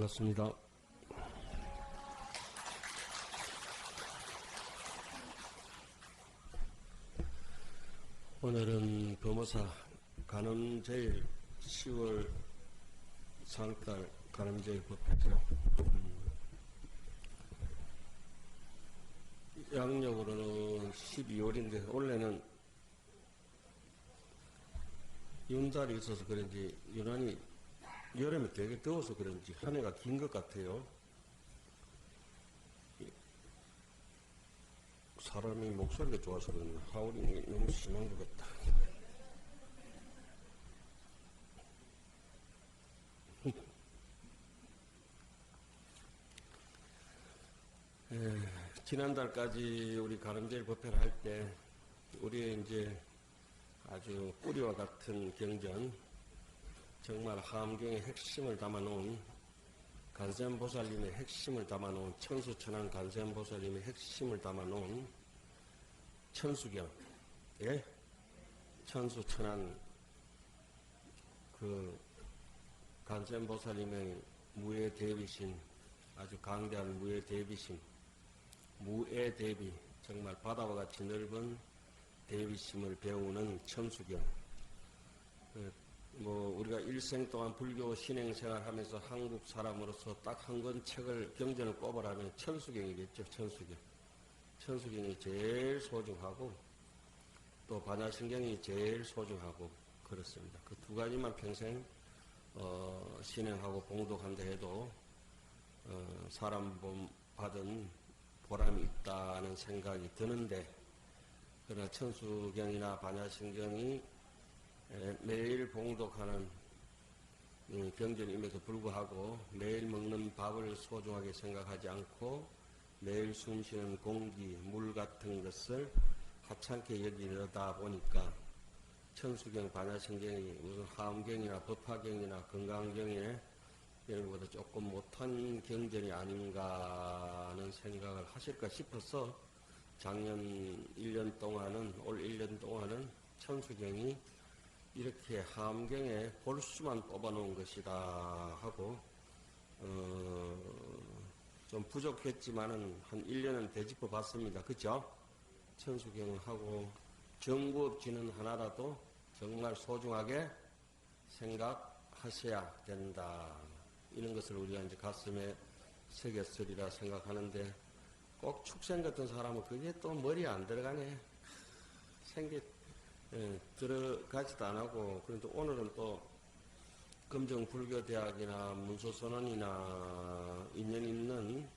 반갑습니다. 오늘은 범어사 간음제일 10월 상달 간음제일 법회죠. 양력으로는 12월인데 원래는 윤달이 있어서 그런지 유난히 여름에 되게 더워서 그런지 한 해가 긴 것 같아요. 사람이 목소리가 좋아서 그런가 하울이 너무 심한 것 같다. 지난달까지 우리 가늠제일 법회를 할 때 우리의 이제 아주 뿌리와 같은 경전, 정말 하암경의 핵심을 담아놓은 간세음보살님의 핵심을 담아놓은 천수천안 간세음보살님의 핵심을 담아놓은 천수경, 예? 천수천안 그 간세음보살님의 무예대비심, 아주 강대한 무예대비심, 무예대비, 정말 바다와 같이 넓은 대비심을 배우는 천수경. 우리가 일생 동안 불교 신행생활 하면서 한국 사람으로서 딱 한 권 책을, 경전을 꼽으라면 천수경이겠죠, 천수경. 천수경이 제일 소중하고, 또 반야신경이 제일 소중하고, 그렇습니다. 그 두 가지만 평생, 신행하고 봉독한다 해도, 사람 받은 보람이 있다는 생각이 드는데, 그러나 천수경이나 반야신경이 매일 봉독하는 경전임에도 불구하고 매일 먹는 밥을 소중하게 생각하지 않고 매일 숨쉬는 공기, 물 같은 것을 하찮게 여기려다 보니까 천수경, 반야신경이 무슨 하암경이나 법화경이나 건강경이나 이런 것보다 조금 못한 경전이 아닌가 하는 생각을 하실까 싶어서 작년 1년 동안은, 올 1년 동안은 천수경이 이렇게 하암경에 볼수만 뽑아놓은 것이다 하고, 좀 부족했지만은 한 1년은 되짚어 봤습니다. 그죠? 천수경을 하고 정구업지는 하나라도 정말 소중하게 생각하셔야 된다. 이런 것을 우리가 이제 가슴에 새겼으리라 생각하는데, 꼭 축생 같은 사람은 그게 또 머리에 안 들어가네. 들어가지도 안 하고, 그런데 오늘은 또 금정불교대학이나 문서선언이나 인연 있는,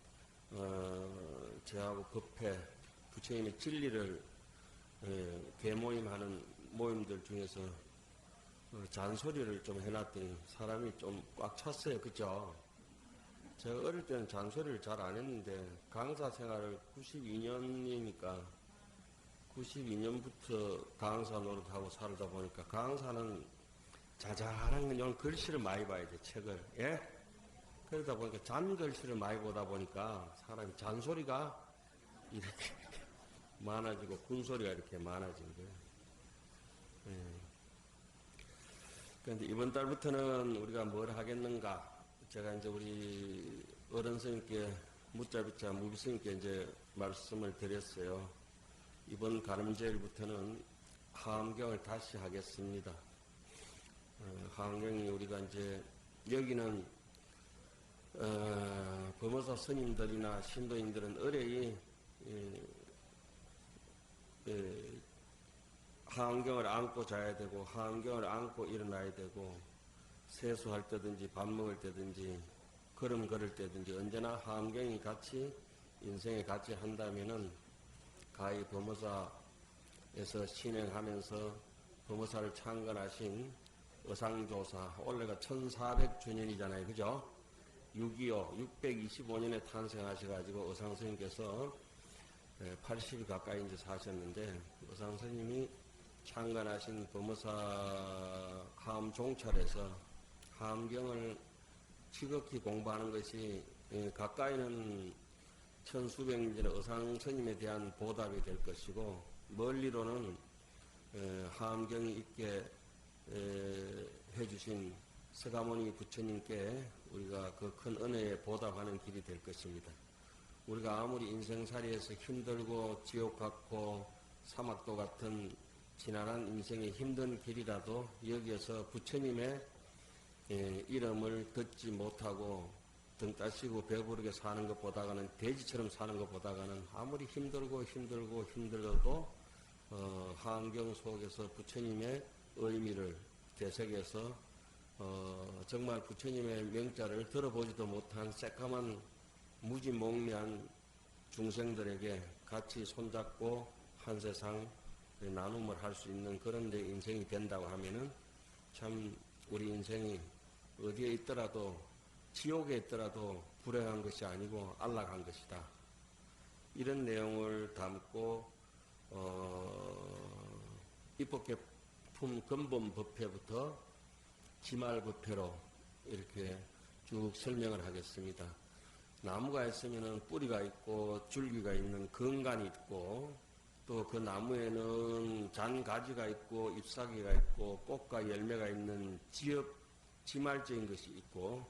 저하고 법회, 부처님의 진리를, 대모임하는 모임들 중에서 잔소리를 좀 해놨더니 사람이 좀 꽉 찼어요. 그죠? 제가 어릴 때는 잔소리를 잘 안 했는데, 강사 생활을 92년이니까, 92년부터 강사 노릇하고 살다 보니까, 강사는 자잘한 그냥 글씨를 많이 봐야 돼, 책을. 예? 그러다 보니까 잔글씨를 많이 보다 보니까 사람이 잔소리가 이렇게 많아지고 군소리가 이렇게 많아진 거예요. 예. 그런데 이번 달부터는 우리가 뭘 하겠는가? 제가 이제 우리 어른 스님께, 무자비자 무비스님께 이제 말씀을 드렸어요. 이번 가늠제일부터는 하암경을 다시 하겠습니다. 하암경이 우리가 이제, 여기는, 범어사 스님들이나 신도인들은 의뢰이, 하암경을 안고 자야 되고, 하암경을 안고 일어나야 되고, 세수할 때든지 밥 먹을 때든지 걸음 걸을 때든지 언제나 하암경이 같이 인생에 같이 한다면은 가히 범어사에서 신행하면서 범어사를 창건하신 어상조사, 올해가 1400주년이잖아요. 그죠? 625, 625년에 탄생하셔가지고 어상스님께서 80이 가까이 이제 사셨는데, 어상스님이 창건하신 범어사 하암 종찰에서 하암경을 지극히 공부하는 것이 가까이는 천수백 년 전의 어상스님에 대한 보답이 될 것이고, 멀리로는 하암경이 있게 해주신 서가모니 부처님께 우리가 그 큰 은혜에 보답하는 길이 될 것입니다. 우리가 아무리 인생살이에서 힘들고 지옥 같고 사막도 같은 지난한 인생의 힘든 길이라도 여기에서 부처님의 이름을 듣지 못하고 등 따시고 배부르게 사는 것보다는 돼지처럼 사는 것보다는 아무리 힘들어도 환경 속에서 부처님의 의미를 되새겨서 정말 부처님의 명자를 들어보지도 못한 새까만 무지몽매한 중생들에게 같이 손잡고 한 세상 나눔을 할 수 있는 그런 데 인생이 된다고 하면은 참 우리 인생이 어디에 있더라도 지옥에 있더라도 불행한 것이 아니고 안락한 것이다. 이런 내용을 담고 입법계품 근본법회부터 지말법회로 이렇게 쭉 설명을 하겠습니다. 나무가 있으면 뿌리가 있고 줄기가 있는 근간이 있고 또 그 나무에는 잔가지가 있고 잎사귀가 있고 꽃과 열매가 있는 지말적인 것이 있고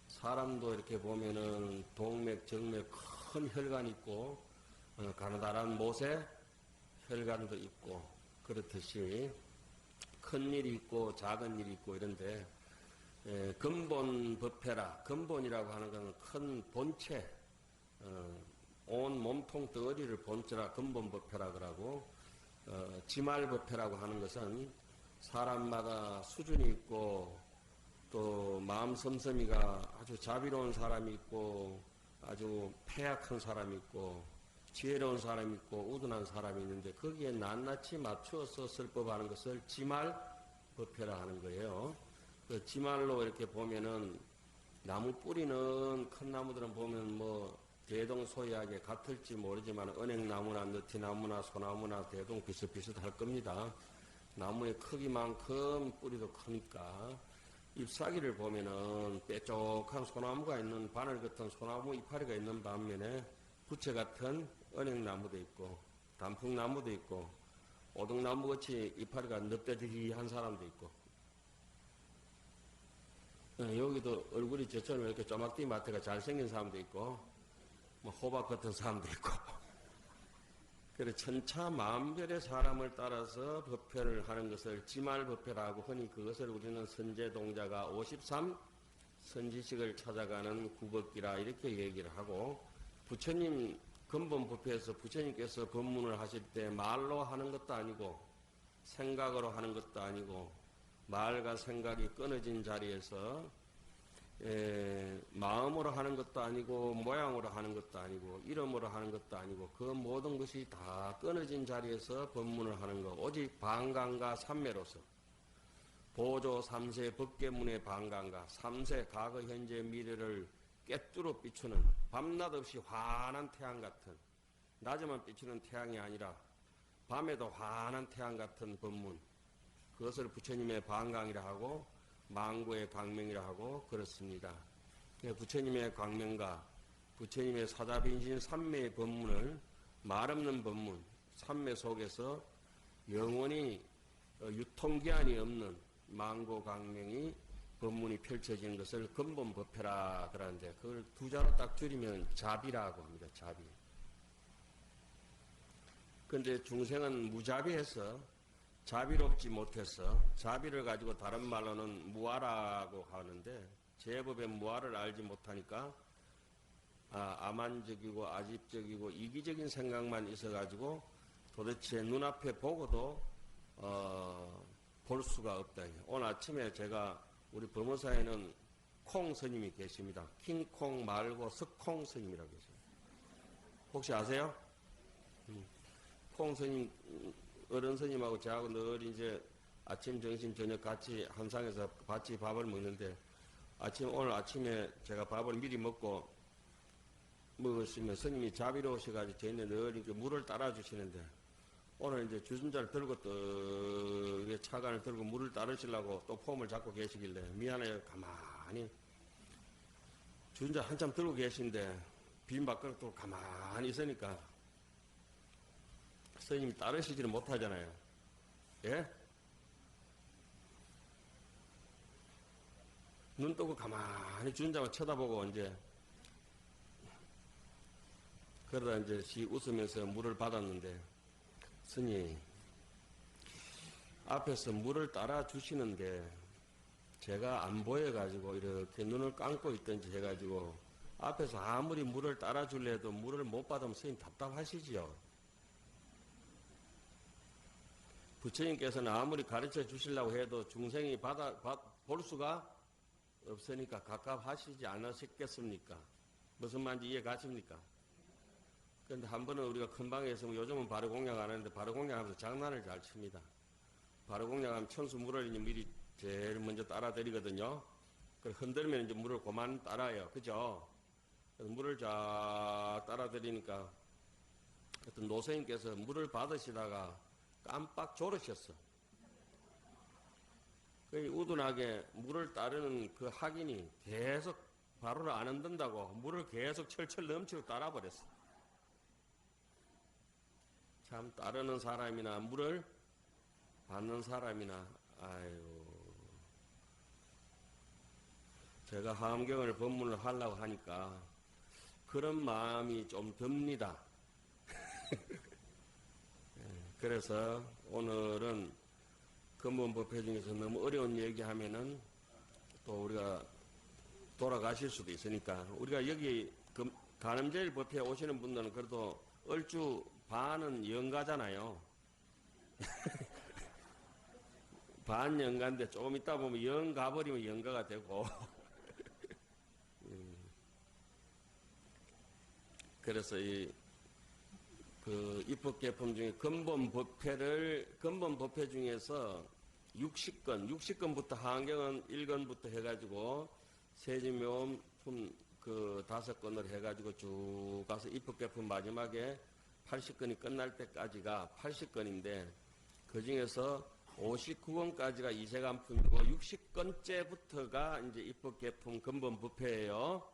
사람도 이렇게 보면은 동맥, 정맥 큰 혈관이 있고 가느다란 못에 혈관도 있고 그렇듯이 큰 일이 있고 작은 일이 있고 이런데 근본법회라 근본이라고 하는 것은 큰 본체 온 몸통 덩어리를 본체라 근본법회라 그러고 지말법회라고 하는 것은 사람마다 수준이 있고 또 마음 섬섬이가 아주 자비로운 사람이 있고 아주 패약한 사람이 있고 지혜로운 사람이 있고 우둔한 사람이 있는데 거기에 낱낱이 맞추어서 설법하는 것을 지말법회라 하는 거예요. 그 지말로 이렇게 보면은 나무 뿌리는 큰 나무들은 보면 뭐 대동소이하게 같을지 모르지만 은행나무나 느티나무나 소나무나 대동 비슷비슷할 겁니다. 나무의 크기만큼 뿌리도 크니까 잎사귀를 보면은 뾰족한 소나무가 있는 바늘 같은 소나무 이파리가 있는 반면에 부채 같은 은행나무도 있고 단풍나무도 있고 오동나무같이 이파리가 넙대대한 사람도 있고 여기도 얼굴이 저처럼 이렇게 쪼막띠 마트가 잘생긴 사람도 있고 뭐 호박 같은 사람도 있고 그래 천차만별의 사람을 따라서 법회를 하는 것을 지말법회라고 하니 그것을 우리는 선제동자가 53 선지식을 찾아가는 구법기라 이렇게 얘기를 하고 부처님 근본법회에서 부처님께서 법문을 하실 때 말로 하는 것도 아니고 생각으로 하는 것도 아니고 말과 생각이 끊어진 자리에서 마음으로 하는 것도 아니고 모양으로 하는 것도 아니고 이름으로 하는 것도 아니고 그 모든 것이 다 끊어진 자리에서 법문을 하는 것 오직 방광과 삼매로서 보조 3세 법계문의 방광과 3세 과거 현재 미래를 꿰뚫어 비추는 밤낮 없이 환한 태양 같은 낮에만 비추는 태양이 아니라 밤에도 환한 태양 같은 법문 그것을 부처님의 방광이라 하고 망고의 광명이라 하고 그렇습니다. 부처님의 광명과 부처님의 사자빈신 삼매의 법문을 말없는 법문 삼매 속에서 영원히 유통기한이 없는 망고 광명이 법문이 펼쳐지는 것을 근본법회라 그러는데 그걸 두 자로 딱 줄이면 자비라고 합니다. 자비. 그런데 중생은 무자비해서 자비롭지 못해서 자비를 가지고 다른 말로는 무아라고 하는데 제법의 무아를 알지 못하니까 아만적이고 아집적이고 이기적인 생각만 있어가지고 도대체 눈앞에 보고도 볼 수가 없다. 오늘 아침에 제가 우리 법무사에는 콩 스님이 계십니다. 킹콩 말고 석콩 스님이라고 계세요. 혹시 아세요? 콩 스님 어른 스님하고 저하고 늘 이제 아침, 점심, 저녁 같이 한상에서 같이 밥을 먹는데 오늘 아침에 제가 밥을 미리 먹었으면 스님이 자비로우셔가지고 저희는 늘 이렇게 물을 따라주시는데 오늘 이제 주전자를 들고 또 차관을 들고 물을 따르시려고 또 폼을 잡고 계시길래 미안해요. 가만히 주전자 한참 들고 계신데 빈밥그릇 또 가만히 있으니까 스님이 따르시지는 못하잖아요. 예? 눈 뜨고 가만히 주인장을 쳐다보고 이제 그러다 이제 시 웃으면서 물을 받았는데 스님 앞에서 물을 따라 주시는데 제가 안 보여가지고 이렇게 눈을 감고 있든지 해가지고 앞에서 아무리 물을 따라 줄래 해도 물을 못 받으면 스님 답답하시지요. 부처님께서는 아무리 가르쳐 주시려고 해도 중생이 볼 수가 없으니까 갑갑하시지 않으셨겠습니까? 무슨 말인지 이해 가십니까? 그런데 한 번은 우리가 큰 방에 있으면 요즘은 바로 공양 안 하는데 바로 공양하면서 장난을 잘 칩니다. 바로 공양하면 천수 물을 미리 제일 먼저 따라드리거든요. 그걸 흔들면 이제 물을 그만 따라요. 그죠? 그래서 물을 쫙 따라드리니까 어떤 노선님께서 물을 받으시다가 깜빡 졸으셨어. 우둔하게 물을 따르는 그 학인이 계속 바로를 안 흔든다고 물을 계속 철철 넘치고 따라버렸어. 참 따르는 사람이나 물을 받는 사람이나 아유 제가 화엄경을 법문을 하려고 하니까 그런 마음이 좀 듭니다. 그래서 오늘은 근본법회 중에서 너무 어려운 얘기하면은 또 우리가 돌아가실 수도 있으니까 우리가 여기 간음제일 법회에 오시는 분들은 그래도 얼주 반은 영가잖아요. 반 영가인데 조금 있다 보면 영 가버리면 영가가 되고 그래서 그 입법개품 중에 근본 법회 중에서 60건부터 하안경은 1건부터 해가지고 세지묘음 그 5건을 해가지고 쭉 가서 입법개품 마지막에 80건이 끝날 때까지가 80건인데 그 중에서 59건까지가 이세간품이고 60건째부터가 이제 입법개품 근본 법회예요.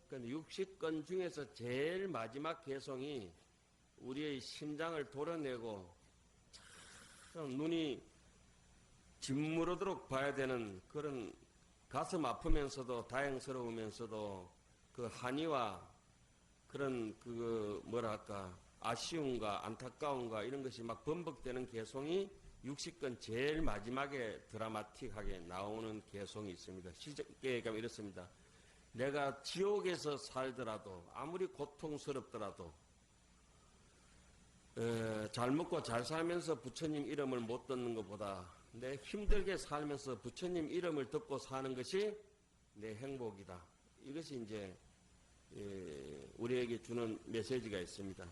그런데 60건 중에서 제일 마지막 개송이 우리의 심장을 도려내고 참 눈이 짓무르도록 봐야 되는 그런 가슴 아프면서도 다행스러우면서도 그 한의와 그런 그 뭐랄까 아쉬움과 안타까움과 이런 것이 막 번복되는 개송이 60건 제일 마지막에 드라마틱하게 나오는 개송이 있습니다. 쉽게 얘기하면 이렇습니다. 내가 지옥에서 살더라도 아무리 고통스럽더라도 잘 먹고 잘 살면서 부처님 이름을 못 듣는 것보다 내 힘들게 살면서 부처님 이름을 듣고 사는 것이 내 행복이다. 이것이 이제 우리에게 주는 메시지가 있습니다.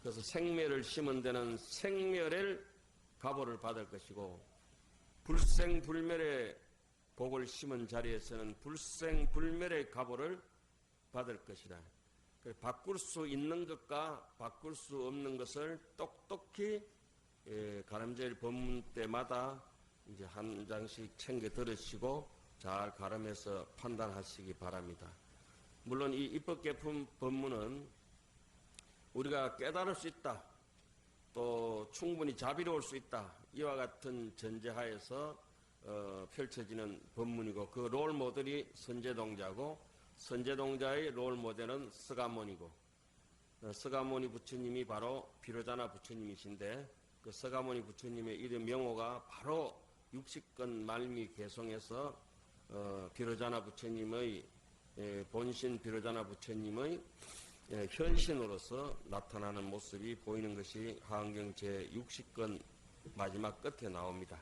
그래서 생멸을 심은 데는 생멸의 가보를 받을 것이고 불생불멸의 복을 심은 자리에서는 불생불멸의 가보를 받을 것이다. 바꿀 수 있는 것과 바꿀 수 없는 것을 똑똑히 가람제일 법문 때마다 이제 한 장씩 챙겨 들으시고 잘 가름해서 판단하시기 바랍니다. 물론 이 입법개품 법문은 우리가 깨달을 수 있다. 또 충분히 자비로울 수 있다. 이와 같은 전제하에서 펼쳐지는 법문이고 그 롤 모델이 선제동자고 선제동자의 롤 모델은 서가모니고 서가모니 부처님이 바로 비로자나 부처님이신데 그 서가모니 부처님의 이름 명호가 바로 60건 말미 개송에서 비로자나 부처님의 본신 비로자나 부처님의 현신으로서 나타나는 모습이 보이는 것이 하안경 제60건 마지막 끝에 나옵니다.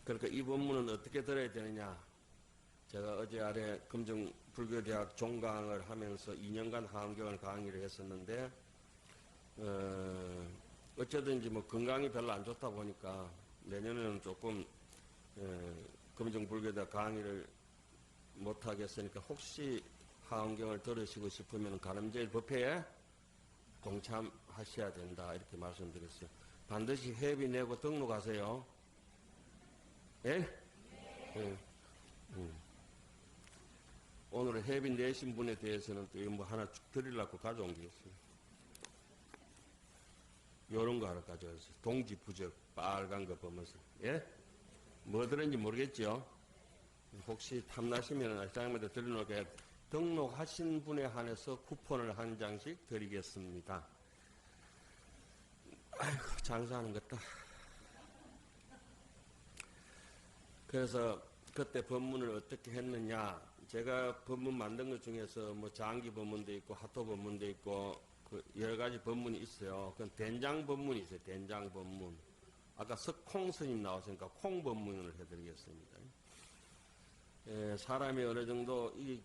그러니까 이 법문은 어떻게 들어야 되느냐? 제가 어제 아래 금정불교대학 종강을 하면서 2년간 하안경을 강의를 했었는데 어쩌든지 뭐 건강이 별로 안 좋다 보니까 내년에는 조금 금정불교대학 강의를 못하겠으니까 혹시 하안경을 들으시고 싶으면 가늠제일 법회에 동참하셔야 된다 이렇게 말씀드렸어요. 반드시 회비 내고 등록하세요. 예? 네. 오늘 회비 내신 분에 대해서는 또 뭐 하나 쭉 드리려고 가져온 게 있어요. 요런 거 하나 가져왔어요. 동지 부적 빨간 거 보면서. 예? 뭐 들었는지 모르겠죠? 혹시 탐나시면 장님한테 드려놓게 등록하신 분에 한해서 쿠폰을 한 장씩 드리겠습니다. 아이고, 장사하는 것다. 그래서 그때 법문을 어떻게 했느냐. 제가 법문 만든 것 중에서 뭐 장기 법문도 있고 하토 법문도 있고 그 여러 가지 법문이 있어요. 그건 된장 법문이 있어요. 된장 법문. 아까 석콩 스님 나왔으니까 콩 법문을 해드리겠습니다. 사람이 어느 정도 이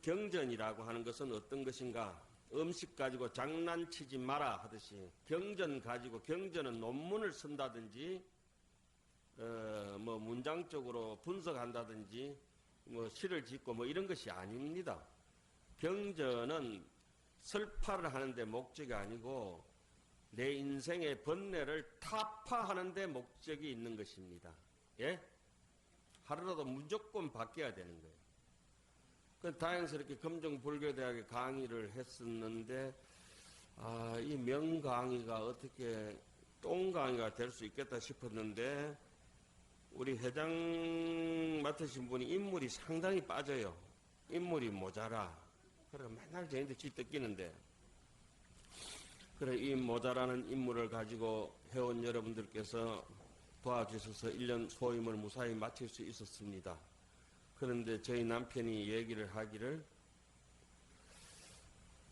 경전이라고 하는 것은 어떤 것인가? 음식 가지고 장난치지 마라 하듯이 경전 가지고 경전은 논문을 쓴다든지 뭐 문장적으로 분석한다든지 뭐 시를 짓고 뭐 이런 것이 아닙니다. 경전은 설파를 하는데 목적이 아니고 내 인생의 번뇌를 타파하는데 목적이 있는 것입니다. 예? 하루라도 무조건 바뀌어야 되는 거예요. 그 다행스럽게 금정불교대학에 강의를 했었는데 이 명강의가 어떻게 똥강의가 될 수 있겠다 싶었는데 우리 회장 맡으신 분이 인물이 상당히 빠져요. 인물이 모자라. 그래 맨날 저희한테 쥐뜯기는데 그래 이 모자라는 인물을 가지고 회원 여러분들께서 도와주셔서 1년 소임을 무사히 마칠 수 있었습니다. 그런데 저희 남편이 얘기를 하기를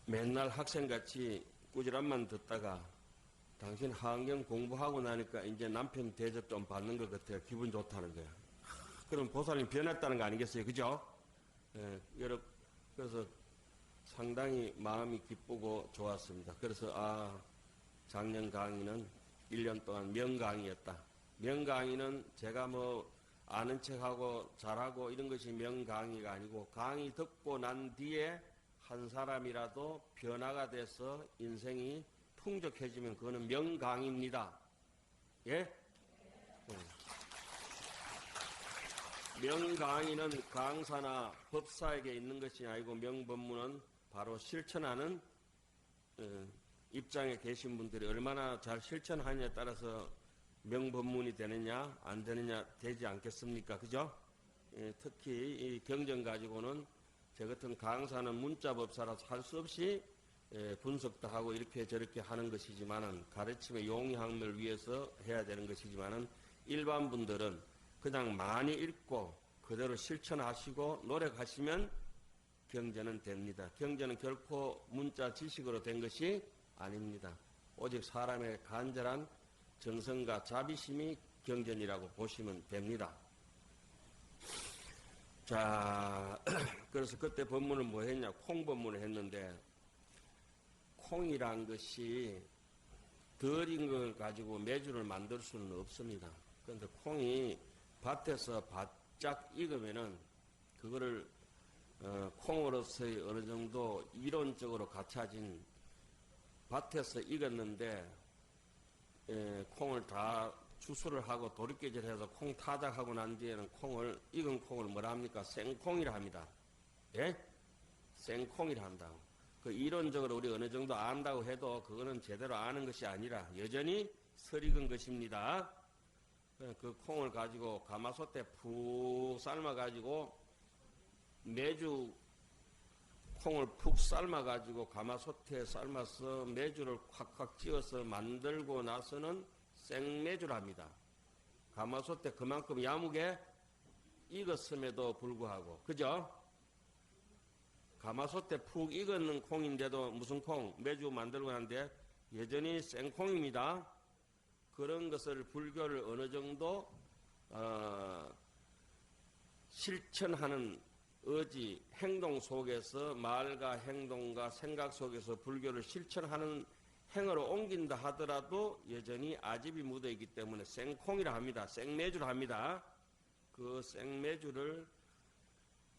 맨날 학생같이 꾸지람만 듣다가 당신 하안경 공부하고 나니까 이제 남편 대접 좀 받는 것 같아요. 기분 좋다는 거예요. 그럼 보살님 변했다는 거 아니겠어요? 그죠? 예, 그래서 상당히 마음이 기쁘고 좋았습니다. 그래서 작년 강의는 1년 동안 명강의였다. 명강의는 제가 뭐 아는 척하고 잘하고 이런 것이 명강의가 아니고 강의 듣고 난 뒤에 한 사람이라도 변화가 돼서 인생이 풍족해지면 그거는 명강의입니다. 예? 명강의는 강사나 법사에게 있는 것이 아니고 명법문은 바로 실천하는 입장에 계신 분들이 얼마나 잘 실천하느냐에 따라서 명법문이 되느냐 안 되느냐 되지 않겠습니까? 그죠? 특히 이 경전 가지고는 저 같은 강사는 문자법사라서 할 수 없이 분석도 하고 이렇게 저렇게 하는 것이지만은 가르침의 용의함을 위해서 해야 되는 것이지만은 일반 분들은 그냥 많이 읽고 그대로 실천하시고 노력하시면 경전은 됩니다. 경전은 결코 문자 지식으로 된 것이 아닙니다. 오직 사람의 간절한 정성과 자비심이 경전이라고 보시면 됩니다. 자, 그래서 그때 법문을 뭐 했냐? 콩 법문을 했는데 콩이란 것이 덜 익은 걸 가지고 메주를 만들 수는 없습니다. 그런데 콩이 밭에서 바짝 익으면은 그거를 콩으로서의 어느 정도 이론적으로 갖춰진 밭에서 익었는데 콩을 다 추수를 하고 도리깨질해서 콩 타작하고 난 뒤에는 익은 콩을 뭐라 합니까? 생콩이라 합니다. 예? 생콩이라 한다고. 그 이론적으로 우리 어느 정도 안다고 해도 그거는 제대로 아는 것이 아니라 여전히 설익은 것입니다. 그 콩을 가지고 가마솥에 푹 삶아가지고 매주 콩을 푹 삶아가지고 가마솥에 삶아서 매주를 콱콱 찧어서 만들고 나서는 생매주를 합니다. 가마솥에 그만큼 야무게 익었음에도 불구하고, 그죠? 가마솥에 푹 익었는 콩인데도 무슨 콩? 매주 만들고 하는데 여전히 생콩입니다. 그런 것을 불교를 어느 정도 실천하는 의지, 행동 속에서 말과 행동과 생각 속에서 불교를 실천하는 행으로 옮긴다 하더라도 여전히 아집이 묻어있기 때문에 생콩이라 합니다. 생매주를 합니다. 그 생매주를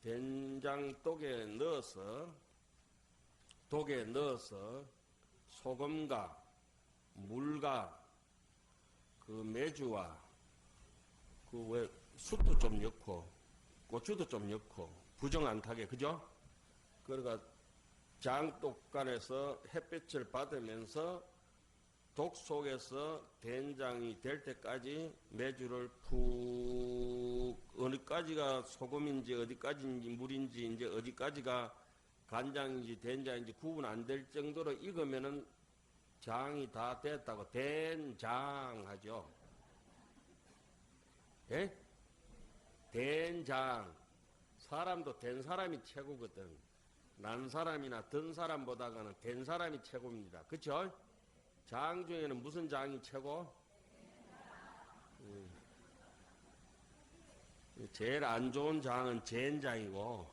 된장독에 넣어서 소금과 물과 그 매주와 그 왜 숯도 좀 넣고 고추도 좀 넣고 부정 안 타게, 그죠? 그러니까 장독간에서 햇빛을 받으면서 독 속에서 된장이 될 때까지 매주를 푹 어디까지가 소금인지 어디까지인지 물인지 이제 어디까지가 간장인지 된장인지 구분 안 될 정도로 익으면은 장이 다 됐다고 된장 하죠. 예? 된장. 사람도 된 사람이 최고거든. 난 사람이나 든 사람보다는 된 사람이 최고입니다. 그쵸? 장 중에는 무슨 장이 최고? 제일 안 좋은 장은 젠장이고,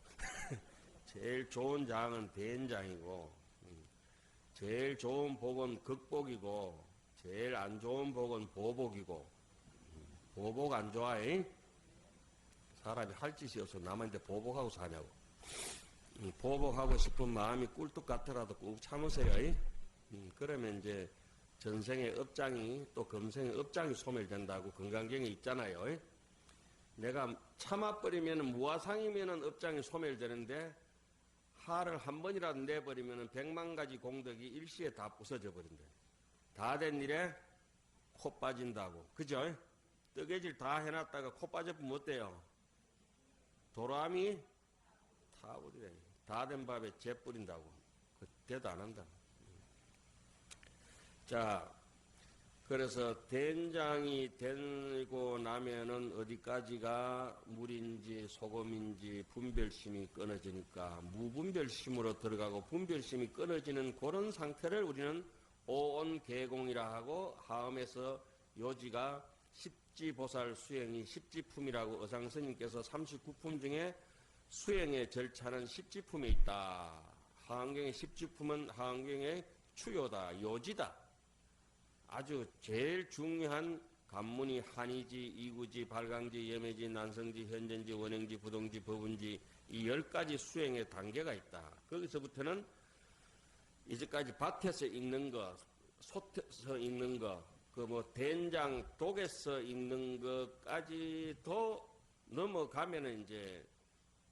제일 좋은 장은 된장이고, 제일 좋은 복은 극복이고, 제일 안 좋은 복은 보복이고, 보복 안 좋아해? 사람이 할 짓이 없어 남한테 보복하고 사냐고. 보복하고 싶은 마음이 꿀뚝 같더라도 꾹 참으세요. 그러면 이제 전생의 업장이 또 금생의 업장이 소멸된다고 건강경에 있잖아요. 내가 참아버리면 무화상이면 업장이 소멸되는데 화를 한 번이라도 내버리면 100만 가지 공덕이 일시에 다 부서져 버린다. 다 된 일에 코 빠진다고. 그죠? 뜨개질 다 해놨다가 코 빠져보면 어때요? 도람이 타버리래. 다 된 밥에 재 뿌린다고. 대도 안 한다. 자, 그래서 된장이 되고 나면은 어디까지가 물인지 소금인지 분별심이 끊어지니까 무분별심으로 들어가고 분별심이 끊어지는 그런 상태를 우리는 오온계공이라 하고 하음에서 요지가 십지보살 수행이 십지품이라고 의상스님께서 39품 중에 수행의 절차는 십지품에 있다. 하안경의 십지품은 하안경의 추요다, 요지다. 아주 제일 중요한 관문이 한이지, 이구지, 발광지, 염해지, 난성지, 현전지, 원행지, 부동지, 법운지 이 10가지 수행의 단계가 있다. 거기서부터는 이제까지 밭에서 읽는 거, 솥에서 읽는 거, 그 뭐 된장 독에서 읽는 것까지도 넘어가면은 이제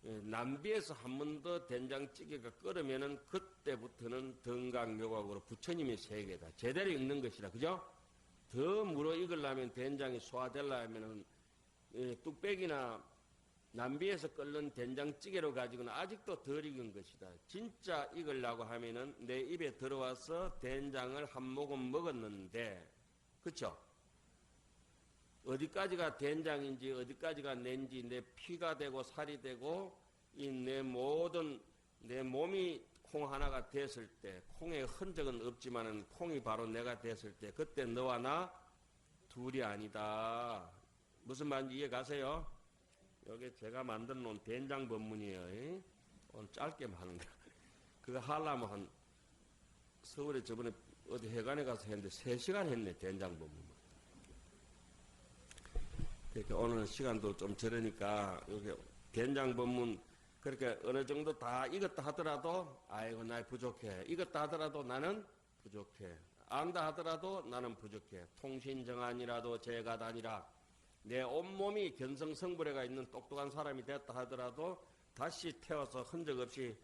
남비에서 한 번 더 된장찌개가 끓으면은 그때부터는 등각묘각으로 부처님의 세계다. 제대로 읽는 것이다. 그죠? 더 물어 익으려면 된장이 소화되려면은 뚝배기나 남비에서 끓는 된장찌개로 가지고는 아직도 덜 익은 것이다. 진짜 익으려고 하면은 내 입에 들어와서 된장을 한 모금 먹었는데, 그쵸? 어디까지가 된장인지 어디까지가 낸지 내 피가 되고 살이 되고 이 내 모든 내 몸이 콩 하나가 됐을 때 콩의 흔적은 없지만은 콩이 바로 내가 됐을 때 그때 너와 나 둘이 아니다. 무슨 말인지 이해 가세요? 여기 제가 만들어 놓은 된장 법문이에요. 오늘 짧게만 하는 거야. 그거 하려면 한 서울에 저번에 어디 해관에 가서 했는데 3시간 했네. 된장 법문. 그렇게 오늘 시간도 좀 저러니까 여기 된장 법문 그렇게 어느 정도 다 익었다 하더라도 아이고 나 부족해. 익었다 하더라도 나는 부족해. 안다 하더라도 나는 부족해. 통신정안이라도 제가다니라. 내 온몸이 견성성불회가 있는 똑똑한 사람이 됐다 하더라도 다시 태워서 흔적 없이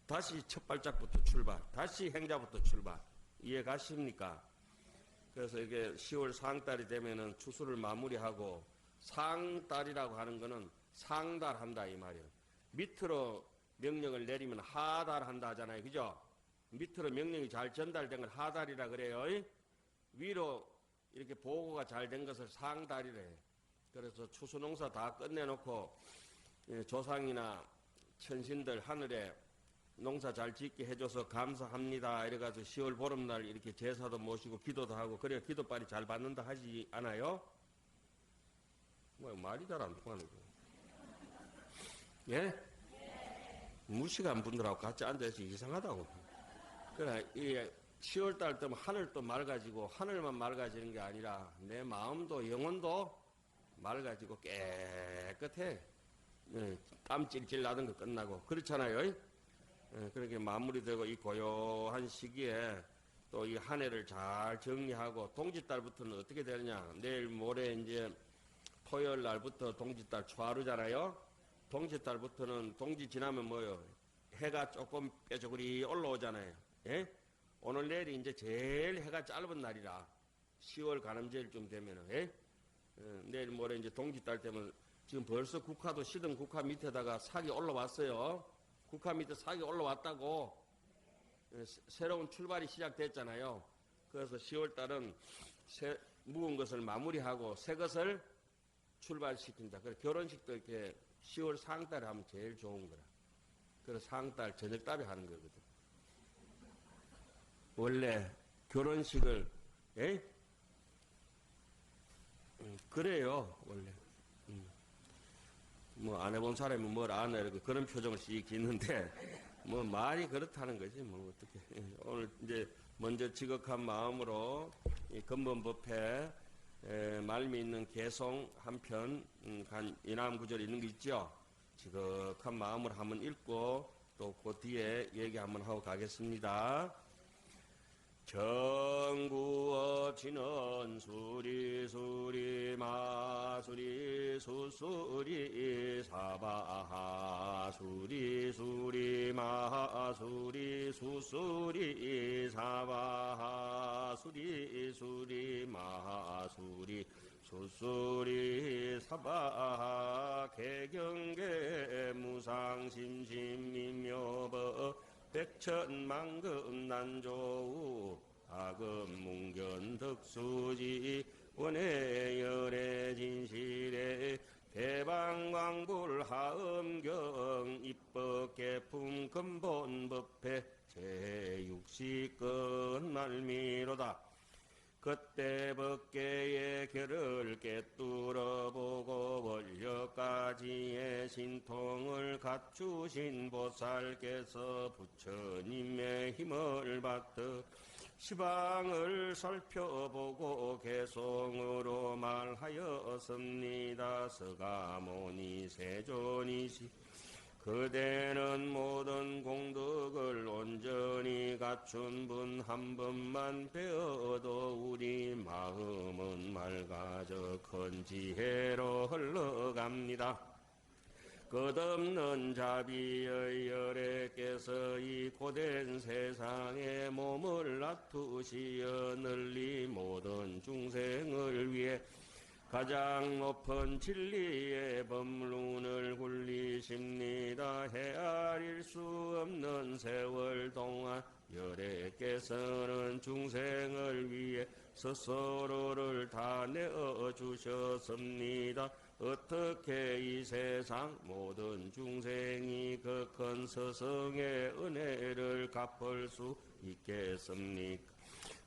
다시 첫 발짝부터 출발. 다시 행자부터 출발. 이해 가십니까? 그래서 이게 10월 상달이 되면은 추수를 마무리하고 상달이라고 하는 거는 상달한다 이 말이에요. 밑으로 명령을 내리면 하달한다 하잖아요. 그죠? 밑으로 명령이 잘 전달된 걸 하달이라 그래요. 위로 이렇게 보고가 잘 된 것을 상달이래. 그래서 추수농사 다 끝내놓고 조상이나 천신들 하늘에 농사 잘 짓게 해줘서 감사합니다. 이래가지고 10월 보름날 이렇게 제사도 모시고 기도도 하고 그래야 기도빨이 잘 받는다 하지 않아요? 뭐 말이 잘 안 통하는 거. 예? 무식한 분들하고 같이 앉아서 이상하다고. 그래, 이 10월달 되면 하늘도 맑아지고 하늘만 맑아지는 게 아니라 내 마음도 영혼도 맑아지고 깨끗해. 땀 찔찔 나던 거 끝나고 그렇잖아요. 그렇게 마무리되고 이 고요한 시기에 또 이 한 해를 잘 정리하고 동짓달부터는 어떻게 되느냐. 내일 모레 이제 토요일 날부터 동짓달 초하루잖아요. 동짓달부터는 동지 지나면 뭐요? 해가 조금 뾰족이 올라오잖아요. 예? 오늘 내일이 이제 제일 해가 짧은 날이라 10월 가늠제일쯤 되면은 예? 내일 모레 이제 동짓달 되면 지금 벌써 국화도 시든 국화 밑에다가 삭이 올라왔어요. 국화 밑에 삭이 올라왔다고 새로운 출발이 시작됐잖아요. 그래서 10월 달은 묵은 것을 마무리하고 새 것을 출발시킨다. 그래서 결혼식도 이렇게 10월 상달에 하면 제일 좋은 거라. 그래서 상달 저녁달에 하는 거거든. 원래 결혼식을 그래요 원래. 뭐 안 해본 사람이 뭘 아나 이렇게 그런 표정을 씩 짓는데 뭐 말이 그렇다는 거지 뭐 어떻게. 오늘 이제 먼저 지극한 마음으로 이 근본법회 말미 있는 개송 한편 이남 구절 있는 거 있죠. 지극한 마음으로 한번 읽고 또 그 뒤에 얘기 한번 하고 가겠습니다. 정구어치는 수리수리 마수리 수수리 사바하 수리수리 마수리 수수리 사바하 수리수리 마수리 수수리 사바하 개경계 무상심심미묘법 백천만금 난조우 아금 뭉견 덕수지 원해 열애 진실에 대방광불 하음경 입법 개품 근본법회 제60건 말미로다. 그때 법계의 결을 깨뚫어보고 원력까지의 신통을 갖추신 보살께서 부처님의 힘을 받듯 시방을 살펴보고 개송으로 말하였습니다. 서가모니 세존이시 그대는 모든 공덕을 온전히 갖춘 분 한 번만 배워도 우리 마음은 맑아져 큰 지혜로 흘러갑니다. 끝없는 자비의 열애께서 이 고된 세상에 몸을 놔두시어 널리 모든 중생을 위해 가장 높은 진리의 법문을 굴리십니다. 헤아릴 수 없는 세월 동안 열애께서는 중생을 위해 스스로를 다 내어주셨습니다. 어떻게 이 세상 모든 중생이 그 큰 스승의 은혜를 갚을 수 있겠습니까?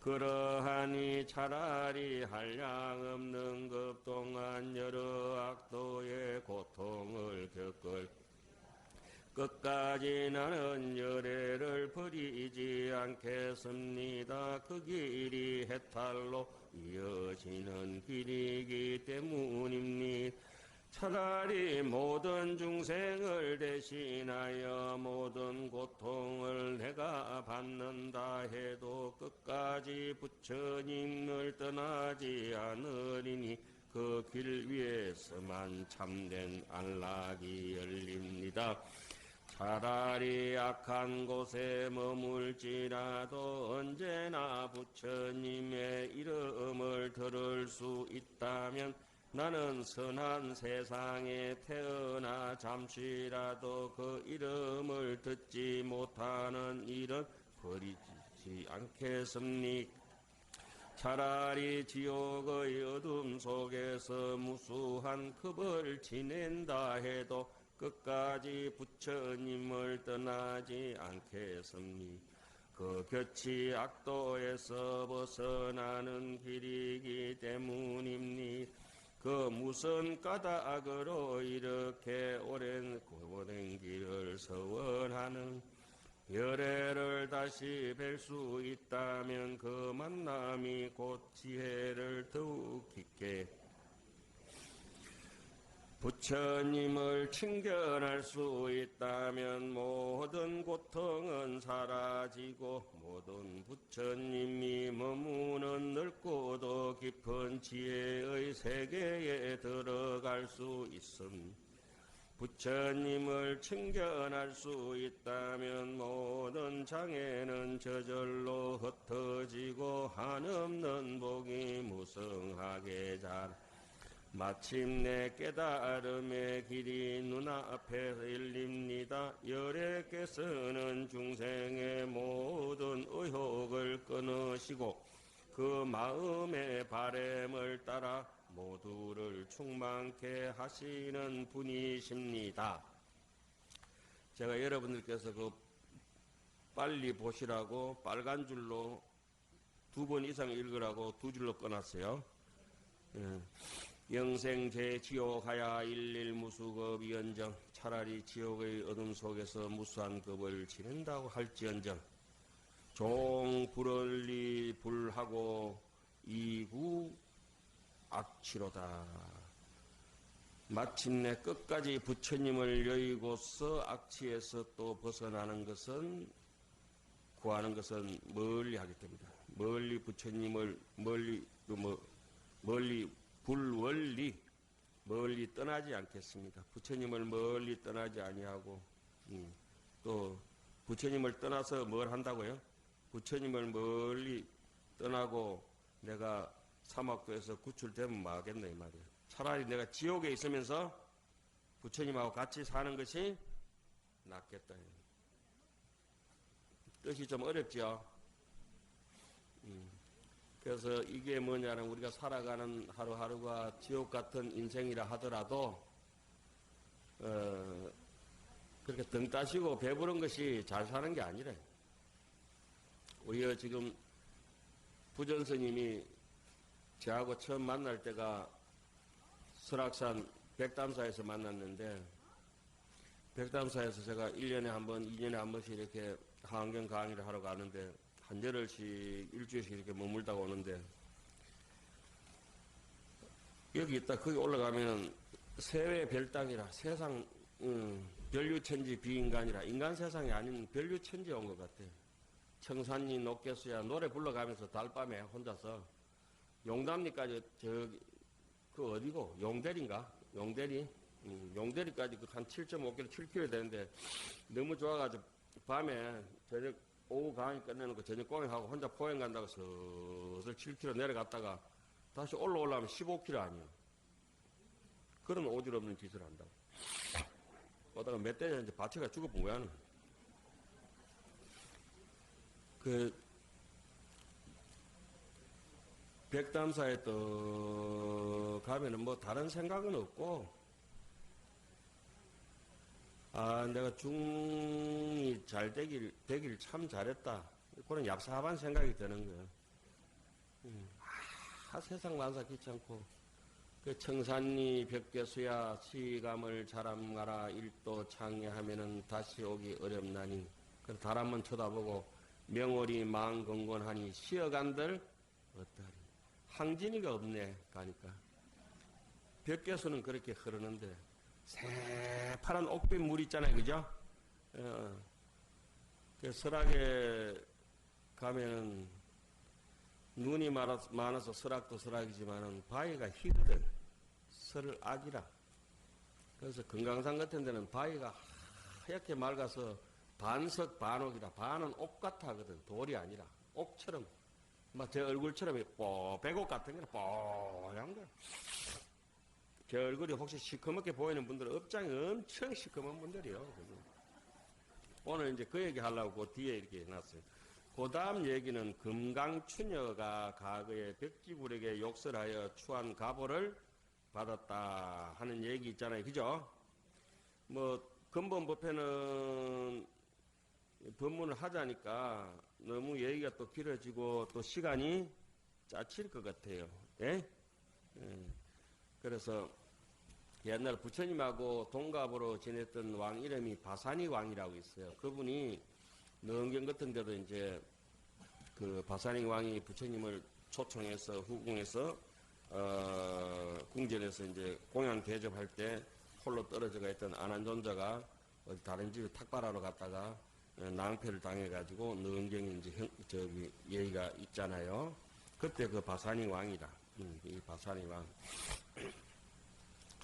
그러하니 차라리 한량없는 급 동안 여러 악도의 고통을 겪을 끝까지 나는 열애를 버리지 않겠습니다. 그 길이 해탈로 이어지는 길이기 때문입니다. 차라리 모든 중생을 대신하여 모든 고통을 내가 받는다 해도 끝까지 부처님을 떠나지 않으리니 그 길 위에서만 참된 안락이 열립니다. 차라리 악한 곳에 머물지라도 언제나 부처님의 이름을 들을 수 있다면 나는 선한 세상에 태어나 잠시라도 그 이름을 듣지 못하는 일은 버리지 않겠습니까? 차라리 지옥의 어둠 속에서 무수한 급을 지낸다 해도 끝까지 부처님을 떠나지 않겠습니까? 그 곁이 악도에서 벗어나는 길이기 때문입니다. 그 무슨 까닭으로 이렇게 오랜 길을 서원하는 열애를 다시 뵐 수 있다면 그 만남이 곧 지혜를 더욱 깊게 부처님을 친견할 수 있다면 모든 고통은 사라지고 모든 부처님이 머무는 넓고도 깊은 지혜의 세계에 들어갈 수 있습니다. 부처님을 친견할 수 있다면 모든 장애는 저절로 흩어지고 한없는 복이 무성하게 자라 마침내 깨달음의 길이 눈앞에 열립니다. 열애께서는 중생의 모든 의혹을 끊으시고 그 마음의 바램을 따라 모두를 충만케 하시는 분이십니다. 제가 여러분들께서 그 빨리 보시라고 빨간 줄로 2번 이상 읽으라고 2줄로 꺼놨어요. 영생제 지옥하야 일일무수급 위언정. 차라리 지옥의 어둠 속에서 무수한 급을 지낸다고 할지언정 종불얼리 불하고 이구 악취로다. 마침내 끝까지 부처님을 여의고서 악취에서 또 벗어나는 것은 구하는 것은 멀리 하기 때문이다. 멀리 부처님을 멀리 불원리 멀리 떠나지 않겠습니다. 부처님을 멀리 떠나지 아니하고 또 부처님을 떠나서 뭘 한다고요? 부처님을 멀리 떠나고 내가 사막도에서 구출되면 뭐 하겠네 이 말이에요. 차라리 내가 지옥에 있으면서 부처님하고 같이 사는 것이 낫겠다. 뜻이 좀 어렵죠. 그래서 이게 뭐냐면 우리가 살아가는 하루하루가 지옥 같은 인생이라 하더라도 그렇게 등 따시고 배부른 것이 잘 사는 게 아니래. 우리가 지금 부전스님이 저하고 처음 만날 때가 설악산 백담사에서 만났는데, 백담사에서 제가 1년에 한 번, 2년에 한 번씩 이렇게 하안경 강의를 하러 가는데, 한 열흘씩, 일주일씩 이렇게 머물다가 오는데, 여기 있다, 거기 올라가면은 세외 별땅이라 세상, 별유천지 비인간이라 인간 세상이 아닌 별유천지에 온 것 같아. 청산리 녹개수야 노래 불러가면서 달밤에 혼자서 용담리까지 저기, 그 어디고? 용대리인가? 용대리? 용대리까지 그 한 7.5km, 7km 되는데 너무 좋아가지고 밤에 저녁 오후 강의 끝내놓고 저녁 공연하고 혼자 포행 간다고 슬슬 7km 내려갔다가 다시 올라오려면 15km 아니야. 그런 오질없는 짓을 한다고. 오다가 몇 대냐 이제 바치가 죽어본 거야. 그 백담사에 또 가면은 뭐 다른 생각은 없고, 아, 내가 중이 잘 되길 참 잘했다. 그런 얍삽한 생각이 드는 거예요. 세상 만사 귀찮고, 그 청산리 벽계수야 시감을 자람가라 일도 창예하면은 다시 오기 어렵나니. 그 달 한번 쳐다보고 명월이 망건건하니 쉬어간들 어떠하리. 항진이가 없네 가니까. 벽계수는 그렇게 흐르는데 새파란 옥빛 물 있잖아요, 그죠? 그 설악에 가면은 눈이 많아서 설악도 설악이지만은 바위가 희거든. 설악이라. 그래서 금강산 같은 데는 바위가 하얗게 맑아서 반석 반옥이라. 반은 옥 같아 하거든. 돌이 아니라 옥처럼 막 제 얼굴처럼 백옥 같은 게 뽀얀 거야. 제 얼굴이 혹시 시커멓게 보이는 분들은 업장이 엄청 시커먼 분들이요. 오늘 이제 그 얘기 하려고 그 뒤에 이렇게 해놨어요. 그 다음 얘기는 금강추녀가 과거에 백지불에게 욕설하여 추한 가보를 받았다 하는 얘기 있잖아요. 그죠? 뭐, 근본법회는 법문을 하자니까 너무 얘기가 또 길어지고 또 시간이 짜칠 것 같아요. 예? 그래서 옛날 부처님하고 동갑으로 지냈던 왕 이름이 바산이 왕이라고 있어요. 그분이 능경 같은 데도 이제 그 바산이 왕이 부처님을 초청해서 후궁에서 궁전에서 이제 공양 대접할 때 홀로 떨어져가 있던 안한존자가 어디 다른 집에 탁발하러 갔다가 낭패를 당해가지고 능경에 이제 저기 예의가 있잖아요. 그때 그 바산이 왕이다. 이 바산이 왕.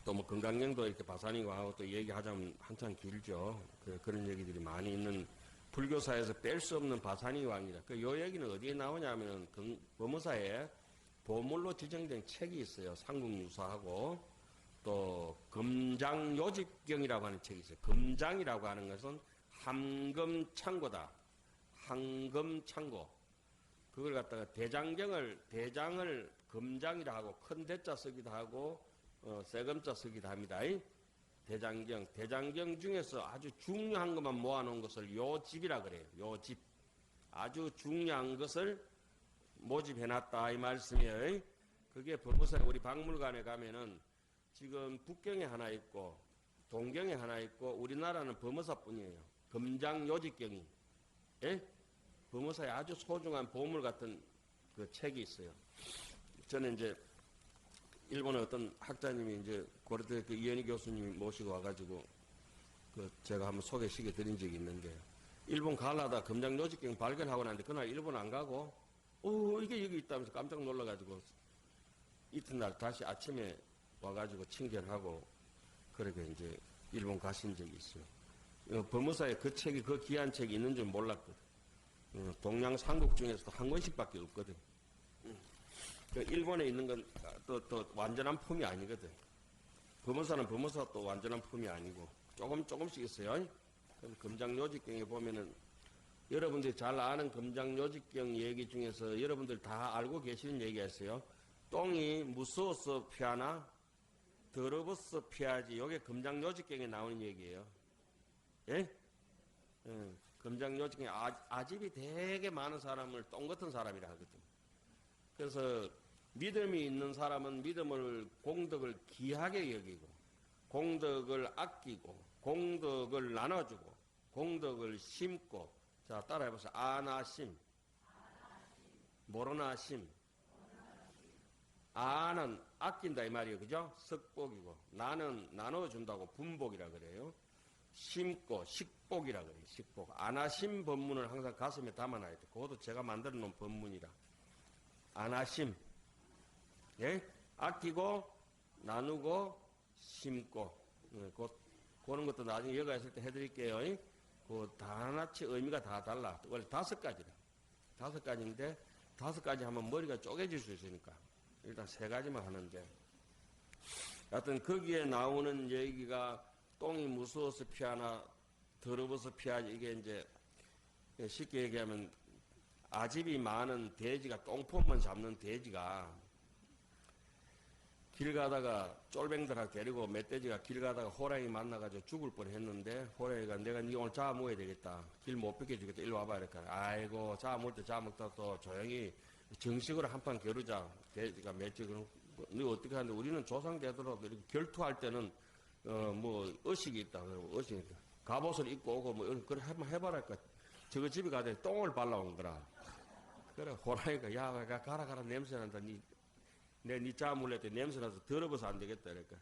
또 뭐 건강령도 이렇게 바산이 왕하고 또 얘기하자면 한참 길죠. 그런 얘기들이 많이 있는 불교사에서 뺄 수 없는 바산이 왕이다. 요 얘기는 어디에 나오냐면은 법무사에 보물로 지정된 책이 있어요. 삼국유사하고 또 금장요집경이라고 하는 책이 있어요. 금장이라고 하는 것은 함금창고다. 함금창고. 그걸 갖다가 대장을 금장이라 하고 큰 대자 쓰기도 하고 세금자 쓰기도 합니다. 대장경 중에서 아주 중요한 것만 모아놓은 것을 요집이라 그래요. 요집. 아주 중요한 것을 모집해놨다 이 말씀이에요. 그게 법무사에 우리 박물관에 가면은 지금 북경에 하나 있고 동경에 하나 있고 우리나라는 법무사뿐이에요. 금장요집경이. 예? 법무사에 아주 소중한 보물 같은 그 책이 있어요. 저는 이제 일본의 어떤 학자님이 이제 고려대 그 이현희 교수님이 모시고 와가지고 그 제가 한번 소개시켜 드린 적이 있는데 일본 가려다 금장요집경 발견하고 났는데 그날 일본 안 가고 이게 여기 있다면서 깜짝 놀라가지고 이튿날 다시 아침에 와가지고 친견하고 그렇게 이제 일본 가신 적이 있어요. 법무사에 그 책이 그 귀한 책이 있는 줄 몰랐거든. 동양 삼국 중에서도 한 권씩밖에 없거든. 그 일본에 있는 건 또 완전한 품이 아니거든. 법무사는 법무사 또 완전한 품이 아니고 조금씩 있어요. 금장요집경에 보면은 여러분들이 잘 아는 금장요집경 얘기 중에서 여러분들 다 알고 계시는 얘기가 있어요. 똥이 무서워서 피하나 더러워서 피하지. 이게 금장요집경에 나오는 얘기예요. 예? 금장요집경에 아집이 되게 많은 사람을 똥 같은 사람이라 하거든. 그래서 믿음이 있는 사람은 믿음을 공덕을 귀하게 여기고 공덕을 아끼고 공덕을 나눠주고 공덕을 심고 자 따라해보세요. 아나심 모로나심 아는 아낀다 이 말이에요. 그죠? 석복이고 나는 나눠준다고 분복이라 그래요. 심고 식복이라 그래요. 식복. 아나심 법문을 항상 가슴에 담아놔야 돼. 그것도 제가 만들어 놓은 법문이라. 아나심. 예? 아끼고 나누고 심고. 그런 것도 나중에 여가 있을 때 해드릴게요. 그 다나치 의미가 다 달라. 원래 5가지다. 5가지인데 5가지 하면 머리가 쪼개질 수 있으니까 일단 3가지만 하는데 하여튼 거기에 나오는 얘기가 똥이 무서워서 피하나 더러워서 피하지. 이게 이제 쉽게 얘기하면 아집이 많은 돼지가 똥폼만 잡는 돼지가 길 가다가 쫄뱅들하고 데리고 멧돼지가 길 가다가 호랑이 만나가지고 죽을 뻔했는데 호랑이가 내가 니 오늘 잡아 먹어야 되겠다. 길 못 뺏겨주겠다. 일로 와봐. 이렇게 아이고 잡아 먹을 때 잡아 먹다 또 조용히 정식으로 한판 겨루자. 돼지가 멧돼지 그럼 너 어떻게 하는데 우리는 조상되더라도 이렇게 결투할 때는 뭐 의식이 있다. 의식이 있다. 갑옷을 입고 오고 뭐 그래 한번 해봐랄까. 저거 집에 가더니 똥을 발라온 거라. 그래 호랑이가 야 가라 냄새난다. 니 짜물래 때 냄새나서 더러워서 안 되겠다. 그러니까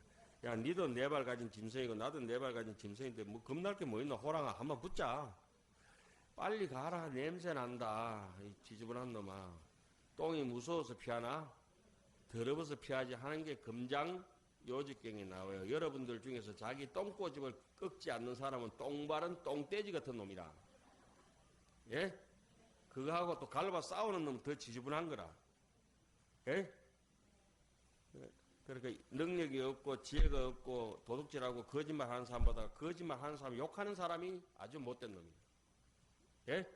야 니도 4발 가진 짐승이고 나도 4발 가진 짐승인데 뭐 겁날 게 뭐 있나. 호랑아 한번 붙자. 빨리 가라 냄새난다. 이 지저분한 놈아. 똥이 무서워서 피하나 더러워서 피하지 하는 게 금장요집경에 나와요. 여러분들 중에서 자기 똥꼬집을 꺾지 않는 사람은 똥바른 똥돼지 같은 놈이라. 예? 그거하고 또 갈바 싸우는 놈은 더 지저분한 거라. 예? 그러니까 능력이 없고 지혜가 없고 도둑질하고 거짓말하는 사람보다 거짓말하는 사람 욕하는 사람이 아주 못된 놈이에요. 예?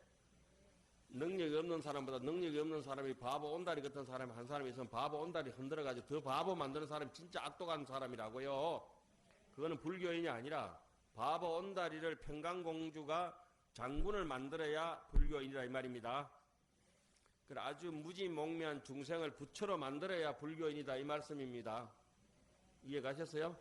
능력이 없는 사람보다 능력이 없는 사람이 바보 온다리 같은 사람이 한 사람이 있으면 바보 온다리 흔들어가지고 더 바보 만드는 사람이 진짜 악독한 사람이라고요. 그거는 불교인이 아니라 바보 온다리를 평강공주가 장군을 만들어야 불교인이라 이 말입니다. 그래 아주 무지몽매한 중생을 부처로 만들어야 불교인이다 이 말씀입니다. 이해 가셨어요?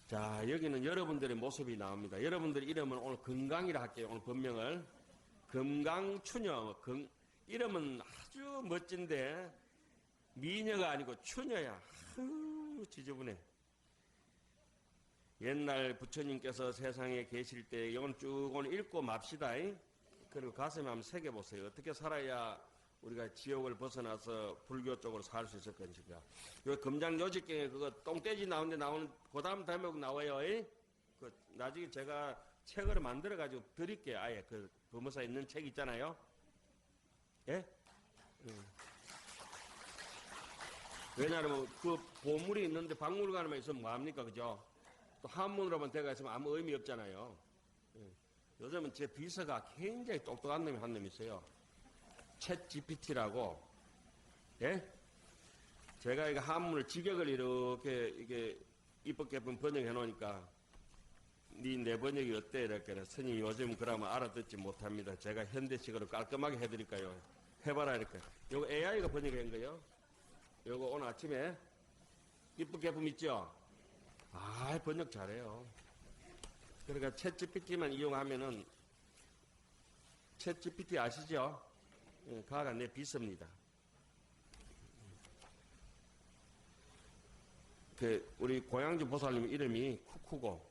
자 여기는 여러분들의 모습이 나옵니다. 여러분들 이름은 오늘 금강이라 할게요. 오늘 본명을 금강추녀. 이름은 아주 멋진데 미녀가 아니고 추녀야. 지저분해. 옛날 부처님께서 세상에 계실 때 이건 쭉 오늘 읽고 맙시다. 그리고 가슴에 한번 새겨보세요. 어떻게 살아야 우리가 지옥을 벗어나서 불교 쪽으로 살 수 있을 것인가. 요 금장요집경에 그거 똥돼지 나오는데 나오는 그 다음 대목 나와요. 그 나중에 제가 책을 만들어가지고 드릴게요. 아예 그 법무사에 있는 책 있잖아요. 예? 왜냐하면 그 보물이 있는데 박물관에만 있으면 뭐합니까, 그죠? 또 한문으로만 들어가 있으면 아무 의미 없잖아요. 요즘은 제 비서가 굉장히 똑똑한 놈이 한 놈 있어요. 챗 GPT라고. 예? 제가 이거 한문을 직역을 이렇게 이게 이쁘게 예쁜 번역해 놓으니까 네 번역이 어때? 이렇게 스님 요즘 그러면 알아듣지 못합니다. 제가 현대식으로 깔끔하게 해드릴까요? 해봐라 이렇게. 요거 AI가 번역한 거예요. 요거 오늘 아침에 이쁘게 예쁨 있죠? 아, 번역 잘해요. 그러니까 챗 GPT만 이용하면은 챗 GPT 아시죠? 예, 가가 내 비서입니다. 그 우리 고양주 보살님 이름이 쿠쿠고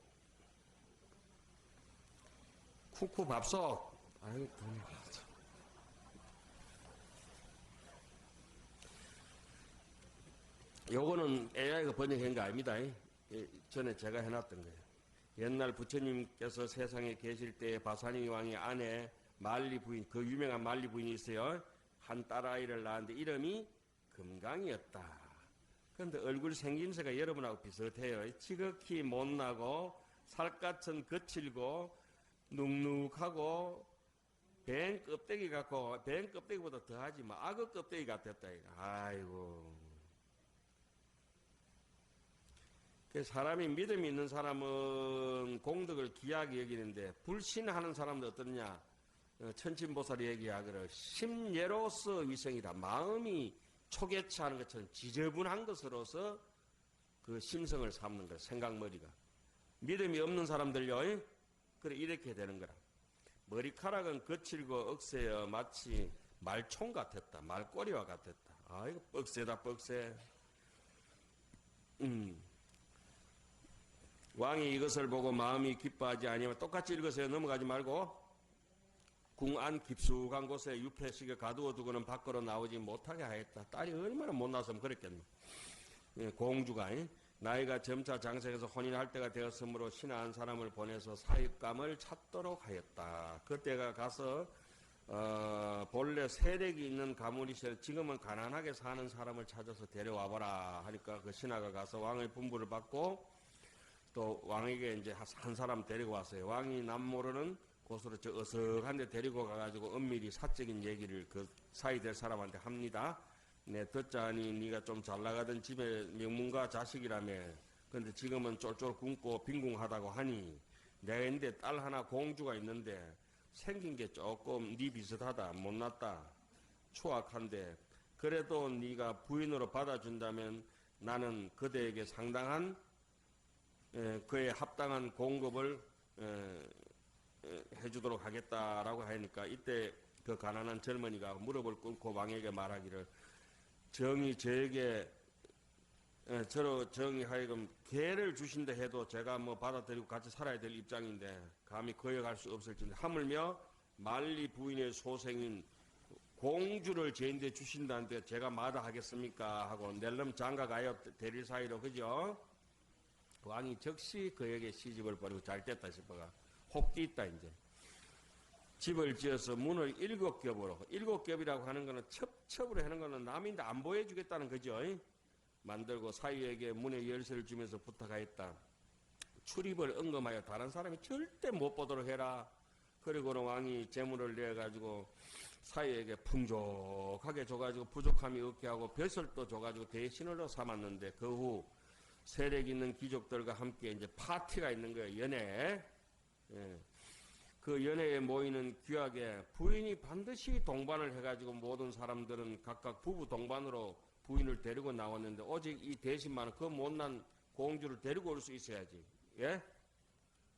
쿠쿠 밥솥. 아유, 돈이 많죠. 요거는 AI가 번역한 거 아닙니다. 전에 제가 해놨던 거예요. 옛날 부처님께서 세상에 계실 때 바사니 왕의 아내 만리 부인, 그 유명한 만리 부인이 있어요. 한 딸아이를 낳았는데 이름이 금강이었다. 그런데 얼굴 생김새가 여러분하고 비슷해요. 지극히 못나고 살갗은 거칠고 눅눅하고 뱀 껍데기 같고 뱀 껍데기보다 더하지 뭐 악어 껍데기 같았다. 아이고. 사람이 믿음이 있는 사람은 공덕을 귀하게 여기는데 불신하는 사람도 어떠냐? 천진보살이 얘기하기를 심예로서 위성이다. 마음이 초개치하는 것처럼 지저분한 것으로서 그 심성을 삼는 거야. 생각머리가. 믿음이 없는 사람들요. 그래 이렇게 되는 거라. 머리카락은 거칠고 억세여 마치 말총 같았다. 말꼬리와 같았다. 아이고 뻑세다 뻑세. 왕이 이것을 보고 마음이 기뻐하지 아니하면 똑같이 읽으세요. 넘어가지 말고 궁 안 깊숙한 곳에 유폐식에 가두어 두고는 밖으로 나오지 못하게 하였다. 딸이 얼마나 못나서면 그랬겠노. 공주가 나이가 점차 장성해서 혼인할 때가 되었으므로 신하한 사람을 보내서 사육감을 찾도록 하였다. 그때가 가서 본래 세력이 있는 가문이셔 지금은 가난하게 사는 사람을 찾아서 데려와봐라 하니까 그 신하가 가서 왕의 분부를 받고 또 왕에게 이제 한 사람 데리고 왔어요. 왕이 남모르는 곳으로 저 어석한 데 데리고 가가지고 엄밀히 사적인 얘기를 그 사이 될 사람한테 합니다. 네, 듣자니 네가 좀 잘 나가던 집에 명문가 자식이라며. 근데 지금은 쫄쫄 굶고 빈궁하다고 하니 내가 있는데 딸 하나 공주가 있는데 생긴 게 조금 네 비슷하다. 못났다. 추악한데 그래도 네가 부인으로 받아준다면 나는 그대에게 상당한 그에 합당한 공급을 해주도록 하겠다라고 하니까 이때 그 가난한 젊은이가 무릎을 꿇고 왕에게 말하기를 정이 저에게 저로 정이 하여금 개를 주신다 해도 제가 뭐 받아들이고 같이 살아야 될 입장인데 감히 거역할 수 없을진데 하물며 만리 부인의 소생인 공주를 제인데 주신다는데 제가 마다하겠습니까 하고 낼름 장가가요 대릴 사이로 그죠? 왕이 즉시 그에게 시집을 버리고 잘 됐다 싶어가 혹기 있다 이제 집을 지어서 문을 7겹으로 7겹이라고 하는 거는 첩첩으로 하는 거는 남인데 안 보여주겠다는 거죠. 만들고 사위에게 문의 열쇠를 주면서 부탁하였다. 출입을 언금하여 다른 사람이 절대 못 보도록 해라. 그리고는 왕이 재물을 내가지고 사위에게 풍족하게 줘가지고 부족함이 없게 하고 벼슬도 줘가지고 대신으로 삼았는데 그 후 세력 있는 귀족들과 함께 이제 파티가 있는 거예요. 연애. 예. 그 연애에 모이는 귀하게 부인이 반드시 동반을 해가지고 모든 사람들은 각각 부부 동반으로 부인을 데리고 나왔는데 오직 이 대신만은 그 못난 공주를 데리고 올 수 있어야지. 예?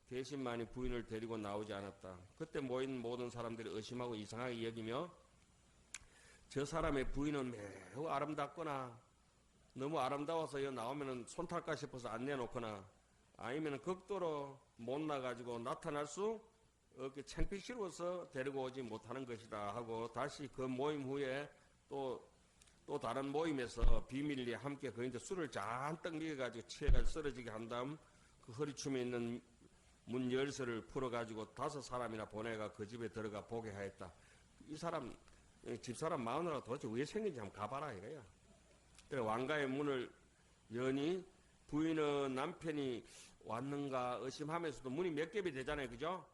대신만이 부인을 데리고 나오지 않았다. 그때 모인 모든 사람들이 의심하고 이상하게 여기며 저 사람의 부인은 매우 아름답거나 너무 아름다워서 여기 나오면 손 탈까 싶어서 안 내놓거나 아니면 극도로 못 나가지고 나타날 수 없게 창피스러워서 데리고 오지 못하는 것이다 하고 다시 그 모임 후에 또 다른 모임에서 비밀리에 함께 그 이제 술을 잔뜩 먹여가지고 취해가지고 쓰러지게 한 다음 그 허리춤에 있는 문 열쇠를 풀어가지고 5사람이나 보내가 그 집에 들어가 보게 하였다. 이 사람 집사람 마누라가 도대체 왜 생긴지 한번 가봐라 이거야. 그래 왕가의 문을 여니 부인은 남편이 왔는가 의심하면서도 문이 몇 겹이 되잖아요, 그죠?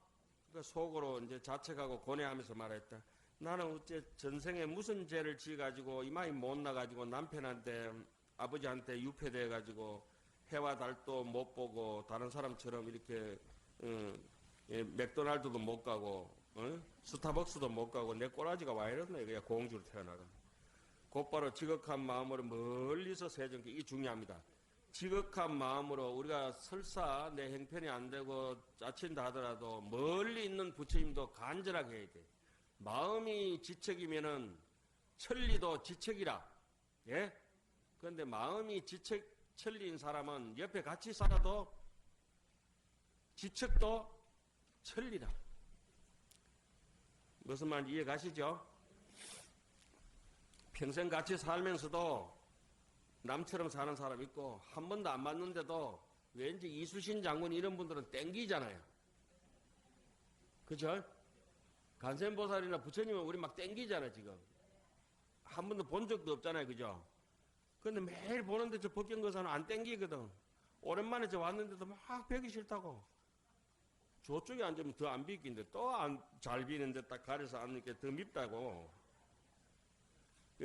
그러니까 속으로 이제 자책하고 고뇌하면서 말했다. 나는 어째 전생에 무슨 죄를 지어가지고 이마에 못 나가지고 남편한테 아버지한테 유폐돼가지고 해와 달도 못 보고 다른 사람처럼 이렇게 맥도날드도 못 가고 스타벅스도 못 가고 내 꼬라지가 와 이랬네. 그냥 공주로 태어나가. 곧바로 지극한 마음으로 멀리서 세정기, 이게 중요합니다. 지극한 마음으로 우리가 설사 내 형편이 안 되고 짜친다 하더라도 멀리 있는 부처님도 간절하게 해야 돼. 마음이 지척이면은 천리도 지척이라. 예? 그런데 마음이 천리인 사람은 옆에 같이 살아도 지척도 천리라. 무슨 말인지 이해 가시죠? 평생 같이 살면서도 남처럼 사는 사람 있고 한 번도 안 만났는데도 왠지 이수신 장군 이런 분들은 땡기잖아요. 그죠? 간센보살이나 부처님은 우리 막 땡기잖아요. 지금 한 번도 본 적도 없잖아요. 그죠? 근데 매일 보는데 저 법경거사는 안 땡기거든. 오랜만에 저 왔는데도 막 뵈기 싫다고. 저쪽에 앉으면 더 안 비긴데 또 잘 비는데 딱 가려서 앉으니까 더 밉다고.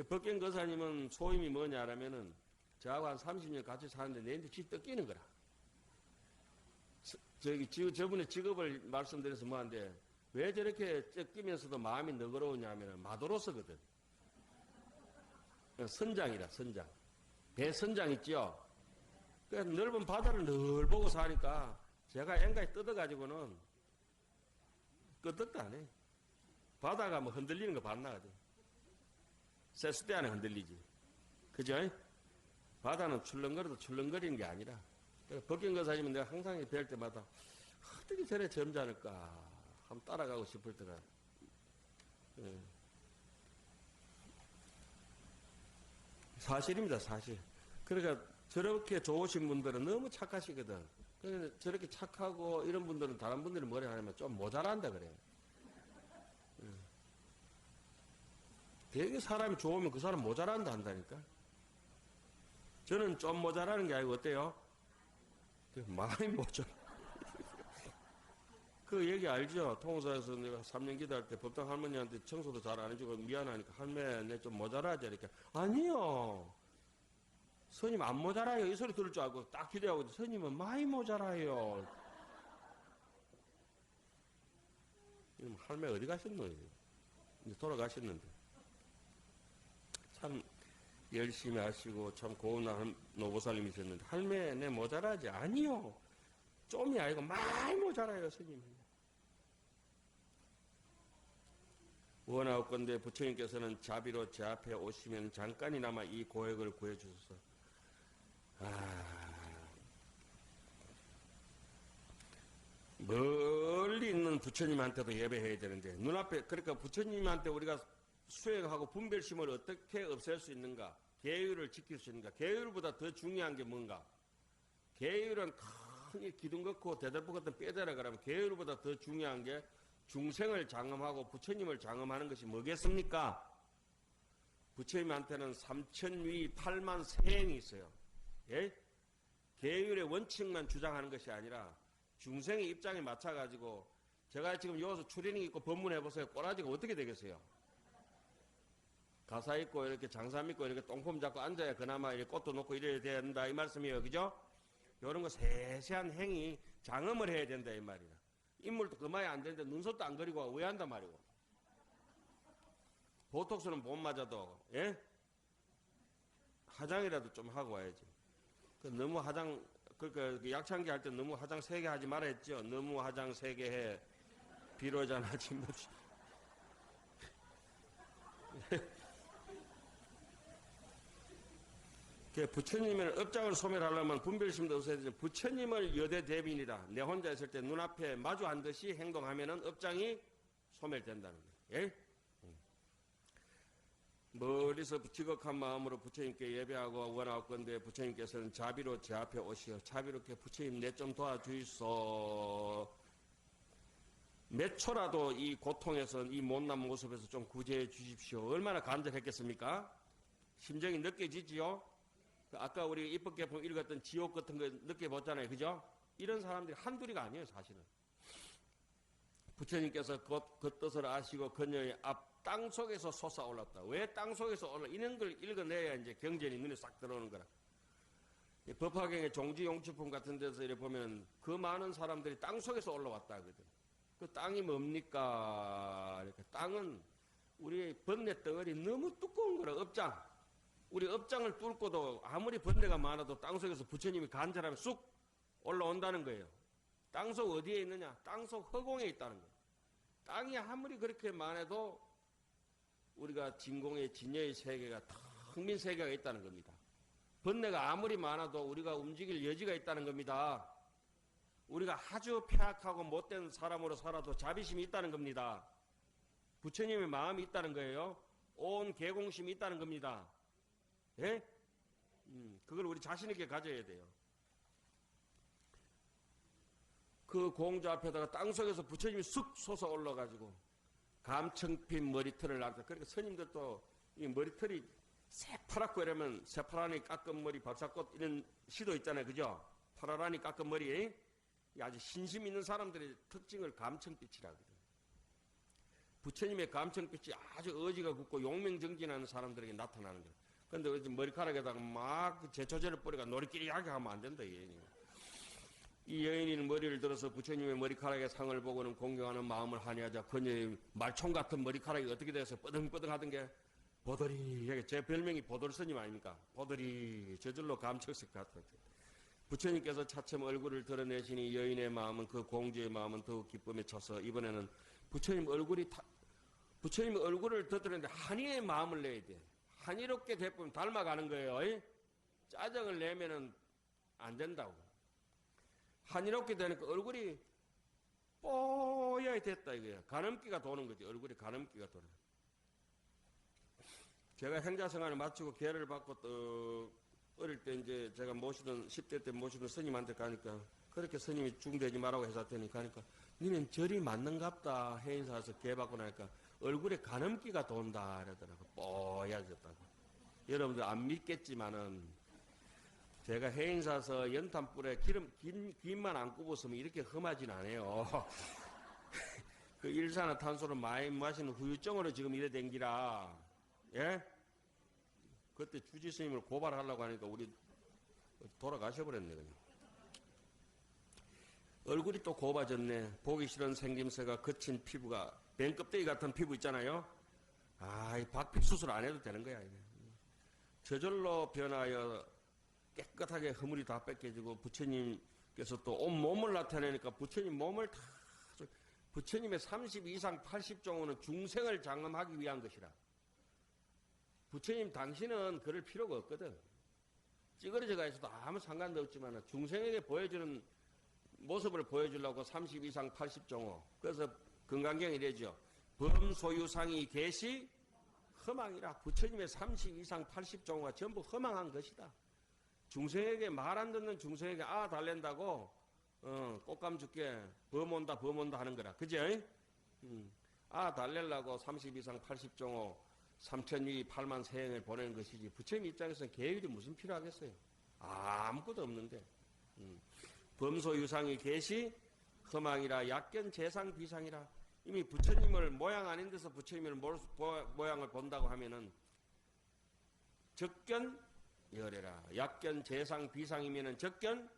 법경거사님은 소임이 뭐냐라면은 저하고 한 30년 같이 사는데 내한테 지 뜯기는 거라. 저분의 직업을 말씀드려서 뭐한데 왜 저렇게 뜯기면서도 마음이 너그러우냐면은 마도로서거든. 선장이라, 선장. 배 선장 있죠? 그래서 넓은 바다를 늘 보고 사니까 제가 앵가에 뜯어가지고는 끄떡도 안 해. 바다가 뭐 흔들리는 거 봤나? 세수대 안에 흔들리지. 그죠? 바다는 출렁거려도 출렁거리는 게 아니라. 법경거사님은 내가 항상 뵐 때마다 어떻게 저래 점잖을까 한번 따라가고 싶을 때가. 사실입니다, 사실. 그러니까 저렇게 좋으신 분들은 너무 착하시거든. 그런데 저렇게 착하고 이런 분들은 다른 분들이 뭐라 하냐면 좀 모자란다 그래요. 되게 사람이 좋으면 그 사람 모자란다 한다니까. 저는 좀 모자라는 게 아니고 어때요? 많이 모자라. 그 얘기 알죠? 통사에서 내가 3년 기도할 때 법당 할머니한테 청소도 잘 안 해주고 미안하니까 할매 내 좀 모자라지 이렇게. 아니요. 스님 안 모자라요. 이 소리 들을 줄 알고 딱 기대하고 스님은 많이 모자라요. 할매 어디 가셨노? 이제 돌아가셨는데. 참 열심히 하시고 참 고운 노보살님이셨는데 할매 내 모자라지? 아니요. 좀이 아니고 많이 모자라요. 스님. 원하옵건대 부처님께서는 자비로 제 앞에 오시면 잠깐이나마 이 고액을 구해주소서. 멀리 있는 부처님한테도 예배해야 되는데 눈앞에 그러니까 부처님한테 우리가 수행하고 분별심을 어떻게 없앨 수 있는가? 계율을 지킬 수 있는가? 계율보다 더 중요한 게 뭔가? 계율은 큰 기둥 걷고 대들보 같은 뼈대라 그러면 계율보다 더 중요한 게 중생을 장엄하고 부처님을 장엄하는 것이 뭐겠습니까? 부처님한테는 3천위 8만 세행이 있어요. 예? 계율의 원칙만 주장하는 것이 아니라 중생의 입장에 맞춰가지고 제가 지금 여기서 추리닝 입고 법문해보세요. 꼬라지가 어떻게 되겠어요? 가사 입고 이렇게 장사 믿고 이렇게 똥폼 잡고 앉아야 그나마 이렇게 꽃도 놓고 이래야 된다 이 말씀이에요. 그죠? 이런 거 세세한 행위 장엄을 해야 된다 이 말이다. 인물도 그만이 안 되는데 눈썹도 안 그리고 왜 한단 말이고. 보톡스는 못 맞아도 예? 화장이라도 좀 하고 와야지. 너무 화장 그러니까 약창기 할 때 너무 화장 세게 하지 말아 했죠. 너무 화장 세게 해 비로자나지 뭐지. 부처님의 업장을 소멸하려면 분별심도 없어야 되죠. 부처님을 여대 대빈이라 내 혼자 있을 때 눈앞에 마주 한 듯이 행동하면은 업장이 소멸된다는 거예요. 예? 멀리서 지극한 마음으로 부처님께 예배하고 원하옵건대 부처님께서는 자비로 제 앞에 오시어 자비롭게 부처님 내 좀 도와주이소. 몇 초라도 이 고통에서, 이 못난 모습에서 좀 구제해 주십시오. 얼마나 간절했겠습니까? 심정이 느껴지지요? 아까 우리 입법개품 읽었던 지옥 같은 거 느껴봤잖아요. 그죠? 이런 사람들이 한둘이가 아니에요, 사실은. 부처님께서 그 뜻을 아시고 그녀의 앞 땅 속에서 솟아올랐다. 왜 땅 속에서 올라? 이런 걸 읽어내야 이제 경전이 눈에 싹 들어오는 거라. 법화경의 종지용취품 같은 데서 이렇게 보면 그 많은 사람들이 땅 속에서 올라왔다 하거든. 그 땅이 뭡니까? 이렇게 땅은 우리의 번뇌 덩어리 너무 두꺼운 거라, 업장. 우리 업장을 뚫고도 아무리 번뇌가 많아도 땅 속에서 부처님이 간절하면 쑥 올라온다는 거예요. 땅 속 어디에 있느냐? 땅 속 허공에 있다는 거예요. 땅이 아무리 그렇게 많아도 우리가 진공의 진여의 세계가 텅 빈 세계가 있다는 겁니다. 번뇌가 아무리 많아도 우리가 움직일 여지가 있다는 겁니다. 우리가 아주 폐악하고 못된 사람으로 살아도 자비심이 있다는 겁니다. 부처님의 마음이 있다는 거예요. 온 개공심이 있다는 겁니다. 예? 그걸 우리 자신 있게 가져야 돼요. 그 공주 앞에다가 땅속에서 부처님이 쑥 솟아 올라가지고 감청핀 머리털을 낳았다. 그러니까 스님들도 이 머리털이 새파랗고 이러면 새파라니 깎은 머리 박사꽃 이런 시도 있잖아요. 그죠? 파라라니 깎은 머리. 아주 신심 있는 사람들의 특징을 감청빛이라 그래요. 부처님의 감청빛이 아주 의지가 굳고 용맹정진하는 사람들에게 나타나는 거예요. 그런데 머리카락에다가 막 제초제를 뿌리가 놀이끼리하게 하면 안 된다. 이 여인이. 이 여인이 머리를 들어서 부처님의 머리카락에 상을 보고는 공경하는 마음을 하니하자 그녀의 말총 같은 머리카락이 어떻게 돼서 뻐등뻐등하던 게 보더리, 제 별명이 보돌스님 아닙니까? 보더리 저절로 감촉색 같은. 부처님께서 차츰 얼굴을 드러내시니 여인의 마음은, 그 공주의 마음은 더욱 기쁨에 차서 이번에는 부처님 얼굴을 드러내는데 한이의 마음을 내야 돼. 한이롭게 대부분 닮아가는 거예요. 짜증을 내면은 안 된다고. 한이롭게 되니까 얼굴이 뽀얗게 됐다 이거야. 가늠기가 도는 거지. 얼굴에 가늠기가 도는. 제가 행자생활을 마치고 계를 받고 또 어릴 때 이제 제가 모시던 10대 때 모시던 스님한테 가니까 그렇게 스님이 중대지 말라고 해서 가니까 니는 절이 맞는갑다 해인사에서 계 받고 나니까 얼굴에 가늠기가 돈다 그러더라고. 뽀얗졌다고. 여러분들 안 믿겠지만은 제가 해인사서 연탄불에 김만 안 굽었으면 이렇게 험하진 않아요. 그 일산화탄소를 많이 마시는 후유증으로 지금 이래 댕기라. 예? 그때 주지스님을 고발하려고 하니까 우리 돌아가셔버렸네, 그냥. 얼굴이 또 곱아졌네. 보기 싫은 생김새가 거친 피부가, 뱀껍데기 같은 피부 있잖아요. 이 박피 수술 안 해도 되는 거야, 이게. 저절로 변하여 깨끗하게 허물이 다 뺏겨지고 부처님께서 또 온 몸을 나타내니까 부처님 몸을 다, 부처님의 30 이상 80종호는 중생을 장엄하기 위한 것이라. 부처님 당신은 그럴 필요가 없거든. 찌그러져가 있어도 아무 상관도 없지만 중생에게 보여주는 모습을 보여주려고 30 이상 80종호. 그래서 건강경이 이래죠. 범소유상이 계시 허망이라. 부처님의 30 이상 80종호가 전부 허망한 것이다. 중생에게 말 안 듣는 중생에게 달랜다고 꽃감 죽게 범온다 하는 거라. 그죠? 달래려고 30 이상 80종호 3천위 8만 세행을 보내는 것이지 부처님 입장에서는 계율이 무슨 필요하겠어요? 아무것도 없는데. 범소유상이 계시 허망이라. 약견 재상 비상이라. 이미 부처님을 모양 아닌 데서 부처님을 모양을 본다고 하면은 적견 열애라. 약견 재상 비상이면은 적견,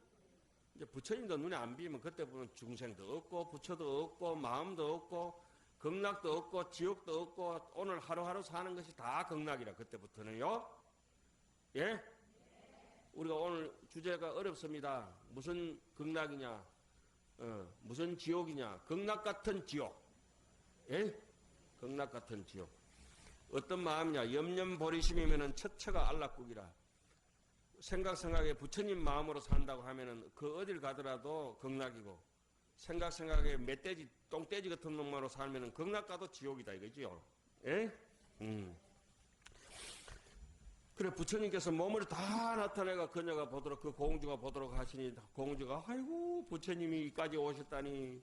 이제 부처님도 눈에 안 비면 그때 보면 중생도 없고 부처도 없고 마음도 없고 극락도 없고 지옥도 없고 오늘 하루하루 사는 것이 다 극락이라. 그때부터는요. 예? 우리가 오늘 주제가 어렵습니다. 무슨 극락이냐, 무슨 지옥이냐. 극락 같은 지옥. 예? 극락 같은 지옥. 어떤 마음이냐. 염념보리심이면은 처처가 안락국이라. 생각에 부처님 마음으로 산다고 하면은 그 어딜 가더라도 극락이고, 생각에 멧돼지, 똥돼지 같은 놈으로 살면은 극락 가도 지옥이다 이거지요. 예? 그래, 부처님께서 몸을 다 나타내가 그녀가 보도록, 그 공주가 보도록 하시니 공주가 아이고 부처님이 이까지 오셨다니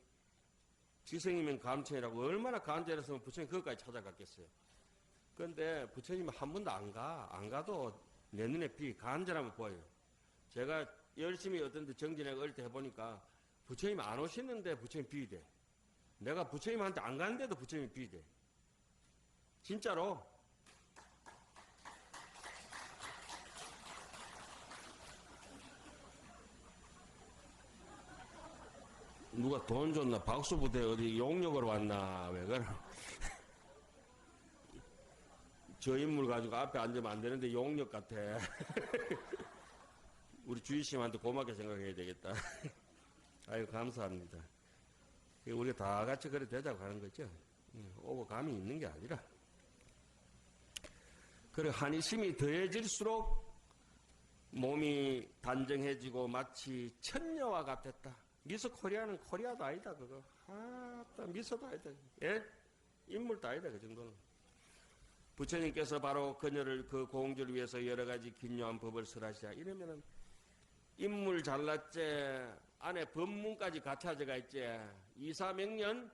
지성이면 감천이라고 얼마나 간절했으면 부처님 그것까지 찾아갔겠어요. 그런데 부처님은 한 번도 안 가도 내 눈에 간절하면 보여요. 제가 열심히 어떤 데 정진회가 어릴 때 해보니까 부처님 안 오시는데 부처님 비대. 내가 부처님한테 안 가는데도 부처님 비대. 진짜로. 누가 돈 줬나? 박수부대 어디 용역으로 왔나? 왜 그래? 저 인물 가지고 앞에 앉으면 안 되는데 용역 같아. 우리 주의심한테 고맙게 생각해야 되겠다. 아유, 감사합니다. 우리가 다 같이 그래 되자고 하는 거죠. 오고 감이 있는 게 아니라. 그리고 한의심이 더해질수록 몸이 단정해지고 마치 천녀와 같았다. 미스 코리아는 코리아도 아니다, 그거. 미소도 아니다. 예? 인물도 아니다, 그 정도는. 부처님께서 바로 그녀를 그 공주를 위해서 여러 가지 기묘한 법을 설하시자. 이러면은 인물 잘났지, 안에 법문까지 갖춰져가 있지. 이사명년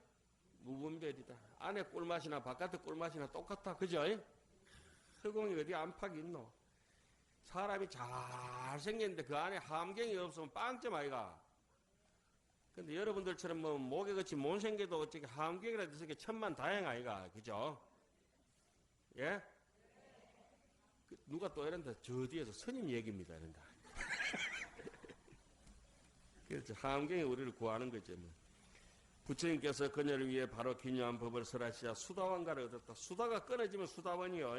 무분별이다. 안에 꿀맛이나 바깥에 꿀맛이나 똑같다. 그죠? 허공이 어디 안팎이 있노? 사람이 잘생겼는데 그 안에 함경이 없으면 빵점 아이가. 근데 여러분들처럼 뭐 목에 그치 못 생겨도 어떻게 함경이라도 있으니까 천만 다행 아이가. 그죠? 예? 누가 또 이런다. 저 뒤에서 스님 얘기입니다. 이런다. 그렇죠. 함경이 우리를 구하는 거죠. 뭐. 부처님께서 그녀를 위해 바로 기묘한 법을 설하시자 수다원가를 얻었다. 수다가 끊어지면 수다원이요.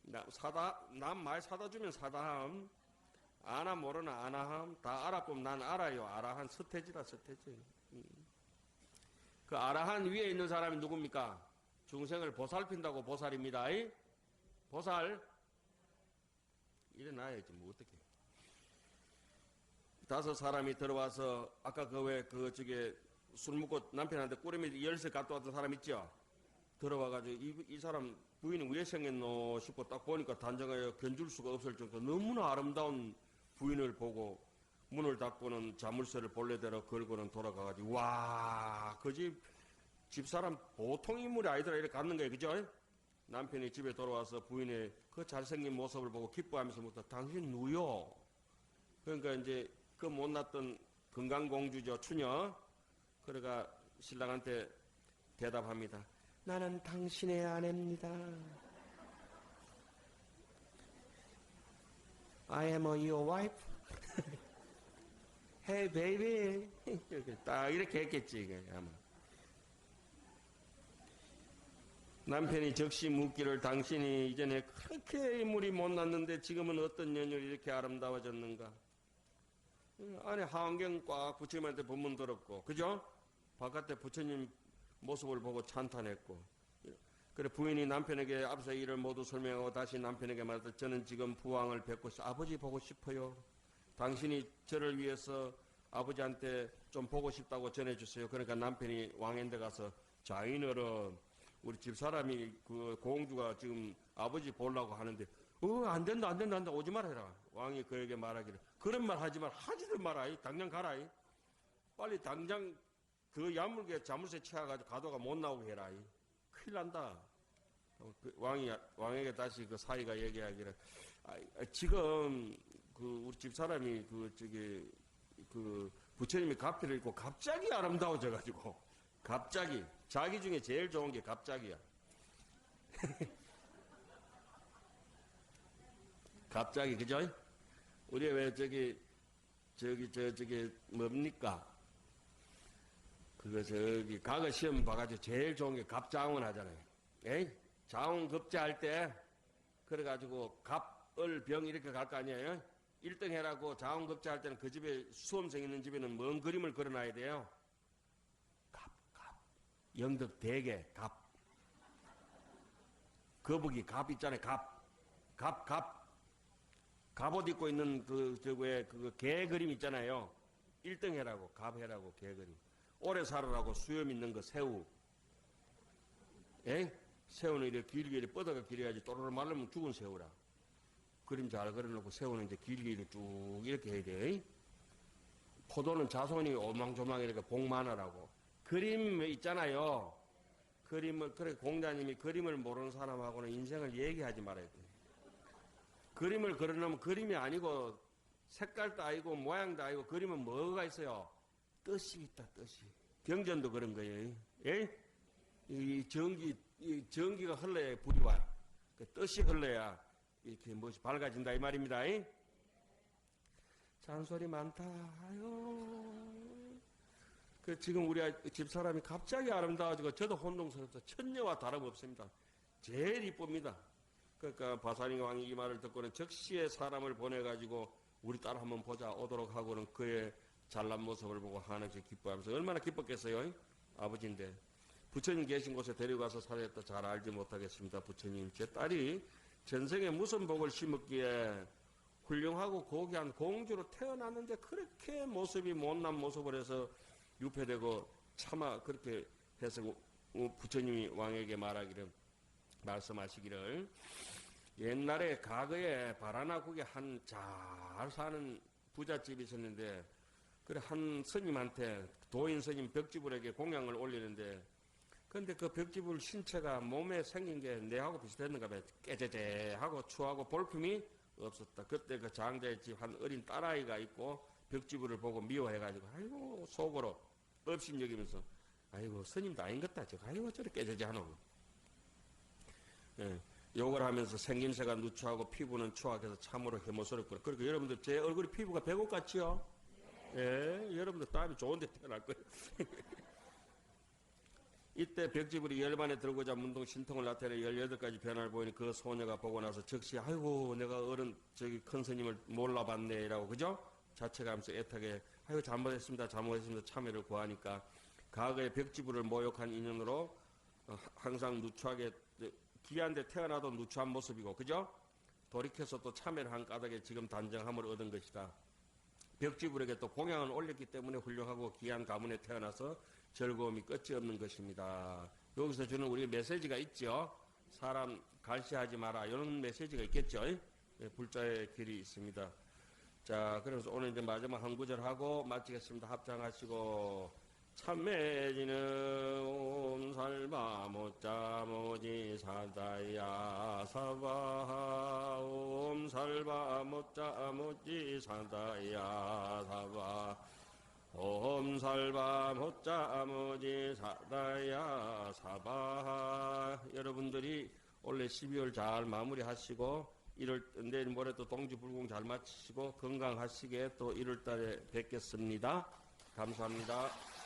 남 말 사다 주면 사다함. 아나 모르나 아나함. 다 알아보면 난 알아요. 아라한 서태지라 서태지. 그 아라한 위에 있는 사람이 누굽니까? 중생을 보살핀다고 보살입니다. 보살. 일어나야지 뭐 어떻게. 5 사람이 들어와서 아까 저게 술 먹고 남편한테 꾸러미 열쇠 갖다 왔던 사람 있죠? 들어와가지고 이 사람 부인이 왜 생겼노 싶고 딱 보니까 단정하여 견줄 수가 없을 정도 너무나 아름다운 부인을 보고 문을 닫고는 자물쇠를 본래대로 걸고는 돌아가가지고 와, 그 집사람 보통 인물이 아니더라 이렇게 갖는 거예요. 그죠? 남편이 집에 돌아와서 부인의 그 잘생긴 모습을 보고 기뻐하면서 묻다. 당신 누요? 그러니까 이제 그 못났던 건강공주죠. 추녀. 그러가 신랑한테 대답합니다. 나는 당신의 아내입니다. I am your wife. Hey baby. 딱 이렇게 했겠지 이게 아마. 남편이 적시 묻기를 당신이 이전에 그렇게 인물이 못났는데 지금은 어떤 연유로 이렇게 아름다워졌는가. 안에 하안경 꽉 부처님한테 법문 들었고 그죠? 바깥에 부처님 모습을 보고 찬탄했고 그래 부인이 남편에게 앞서 일을 모두 설명하고 다시 남편에게 말했다. 저는 지금 부왕을 뵙고 아버지 보고 싶어요. 당신이 저를 위해서 아버지한테 좀 보고 싶다고 전해주세요. 그러니까 남편이 왕인데 가서 자인어른 우리 집사람이 그 공주가 지금 아버지 보려고 하는데 안 된다 오지 말아라. 왕이 그에게 말하기를 그런 말 하지 말 하지들 마라. 당장 가라. 빨리 당장 그 야물게 자물쇠 채워가지고 가도가 못 나오게 해라. 큰일 난다. 왕에게 다시 그 사이가 얘기하기를 지금 그 우리 집사람이 그 부처님이 가피를 입고 갑자기 아름다워져가지고 갑자기 자기 중에 제일 좋은 게 갑자기야. 갑자기 그죠? 우리 왜 저기 뭡니까? 그거 저기 과거 시험 봐가지고 제일 좋은 게 갑자운 하잖아요. 에이? 자운 급제할 때 그래가지고 갑을 병 이렇게 갈 거 아니에요? 1등 해라고 자운 급제할 때는 그 집에 수험생 있는 집에는 뭔 그림을 그려놔야 돼요? 갑 영덕 대개 갑 거북이 갑 있잖아요. 갑옷 입고 있는 그 개 그림 있잖아요. 1등 해라고 갑 해라고 개 그림. 오래 살으라고 수염 있는 거 새우. 에? 새우는 이렇게 길게 뻗어가 길어야지 또르르 말르면 죽은 새우라. 그림 잘 그려놓고 새우는 이제 길게 쭉 이렇게 해야 돼. 포도는 자손이 오망조망 이렇게 복 많아라고. 그림 있잖아요. 그림을, 그래, 공자님이 그림을 모르는 사람하고는 인생을 얘기하지 말아야 돼. 그림을 그려놓으면 그림이 아니고, 색깔도 아니고, 모양도 아니고, 그림은 뭐가 있어요? 뜻이 있다, 뜻이. 경전도 그런 거예요. 예? 이 전기가 흘러야 불이 와요. 그 뜻이 흘러야 이렇게 무엇이 밝아진다, 이 말입니다. 예? 잔소리 많다. 아유. 그 지금 우리 집사람이 갑자기 아름다워지고 저도 혼동스럽다. 천녀와 다름없습니다. 제일 이쁩니다. 그러니까 바사링 왕이 이 말을 듣고는 즉시에 사람을 보내가지고 우리 딸 한번 보자 오도록 하고는 그의 잘난 모습을 보고 한없이 기뻐하면서 얼마나 기뻤겠어요. 아버지인데 부처님 계신 곳에 데려가서 살았다 잘 알지 못하겠습니다. 부처님 제 딸이 전생에 무슨 복을 심었기에 훌륭하고 고귀한 공주로 태어났는데 그렇게 모습이 못난 모습을 해서 유폐되고 차마 그렇게 해서 부처님이 왕에게 말씀하시기를 옛날에 과거에 바라나국에 한 잘 사는 부잣집이 있었는데 그래 한 스님한테 도인 스님 벽지불에게 공양을 올리는데 근데 그 벽지불 신체가 몸에 생긴 게 내하고 비슷했는가 봐요. 깨재재하고 추하고 볼품이 없었다. 그때 그 장자의 집 한 어린 딸아이가 있고 벽지불을 보고 미워해가지고 아이고 속으로 업신여기면서 아이고 스님도 아닌 것 같죠. 아이고 저렇게 깨재재하노. 예, 욕을 하면서 생김새가 누추하고 피부는 추악해서 참으로 혐오스럽고 그러니까 여러분들 제 얼굴이 피부가 배꼽 같지요? 예, 여러분들 다음에 좋은 데 태어날 거예요. 이때 벽지불이 열반에 들고자 문동 신통을 나타내 18가지 변화를 보이니 그 소녀가 보고 나서 즉시 아이고 내가 저기 큰 스님을 몰라봤네 라고 그죠? 자책하면서 애타게 아이고 잘못했습니다 참회를 구하니까 과거에 벽지불을 모욕한 인연으로 항상 누추하게 귀한데 태어나도 누추한 모습이고 그죠? 돌이켜서 또 참회를 한 까닭에 지금 단정함을 얻은 것이다. 벽지불에게 또 공양을 올렸기 때문에 훌륭하고 귀한 가문에 태어나서 즐거움이 끝이 없는 것입니다. 여기서 주는 우리 메시지가 있죠. 사람 갈시하지 마라. 이런 메시지가 있겠죠. 예, 불자의 길이 있습니다. 자, 그래서 오늘 이제 마지막 한 구절 하고 마치겠습니다. 합장하시고 참매지는 옴살바 못자 모지 사다야 사바 옴살바 못자 모지 사다야 사바 옴살바 못자 모지 사다야 사바 여러분들이 올해 12월 잘 마무리하시고 1월 내일 모레 또 동지불공 잘 마치시고 건강하시게 또 1월 달에 뵙겠습니다. 감사합니다.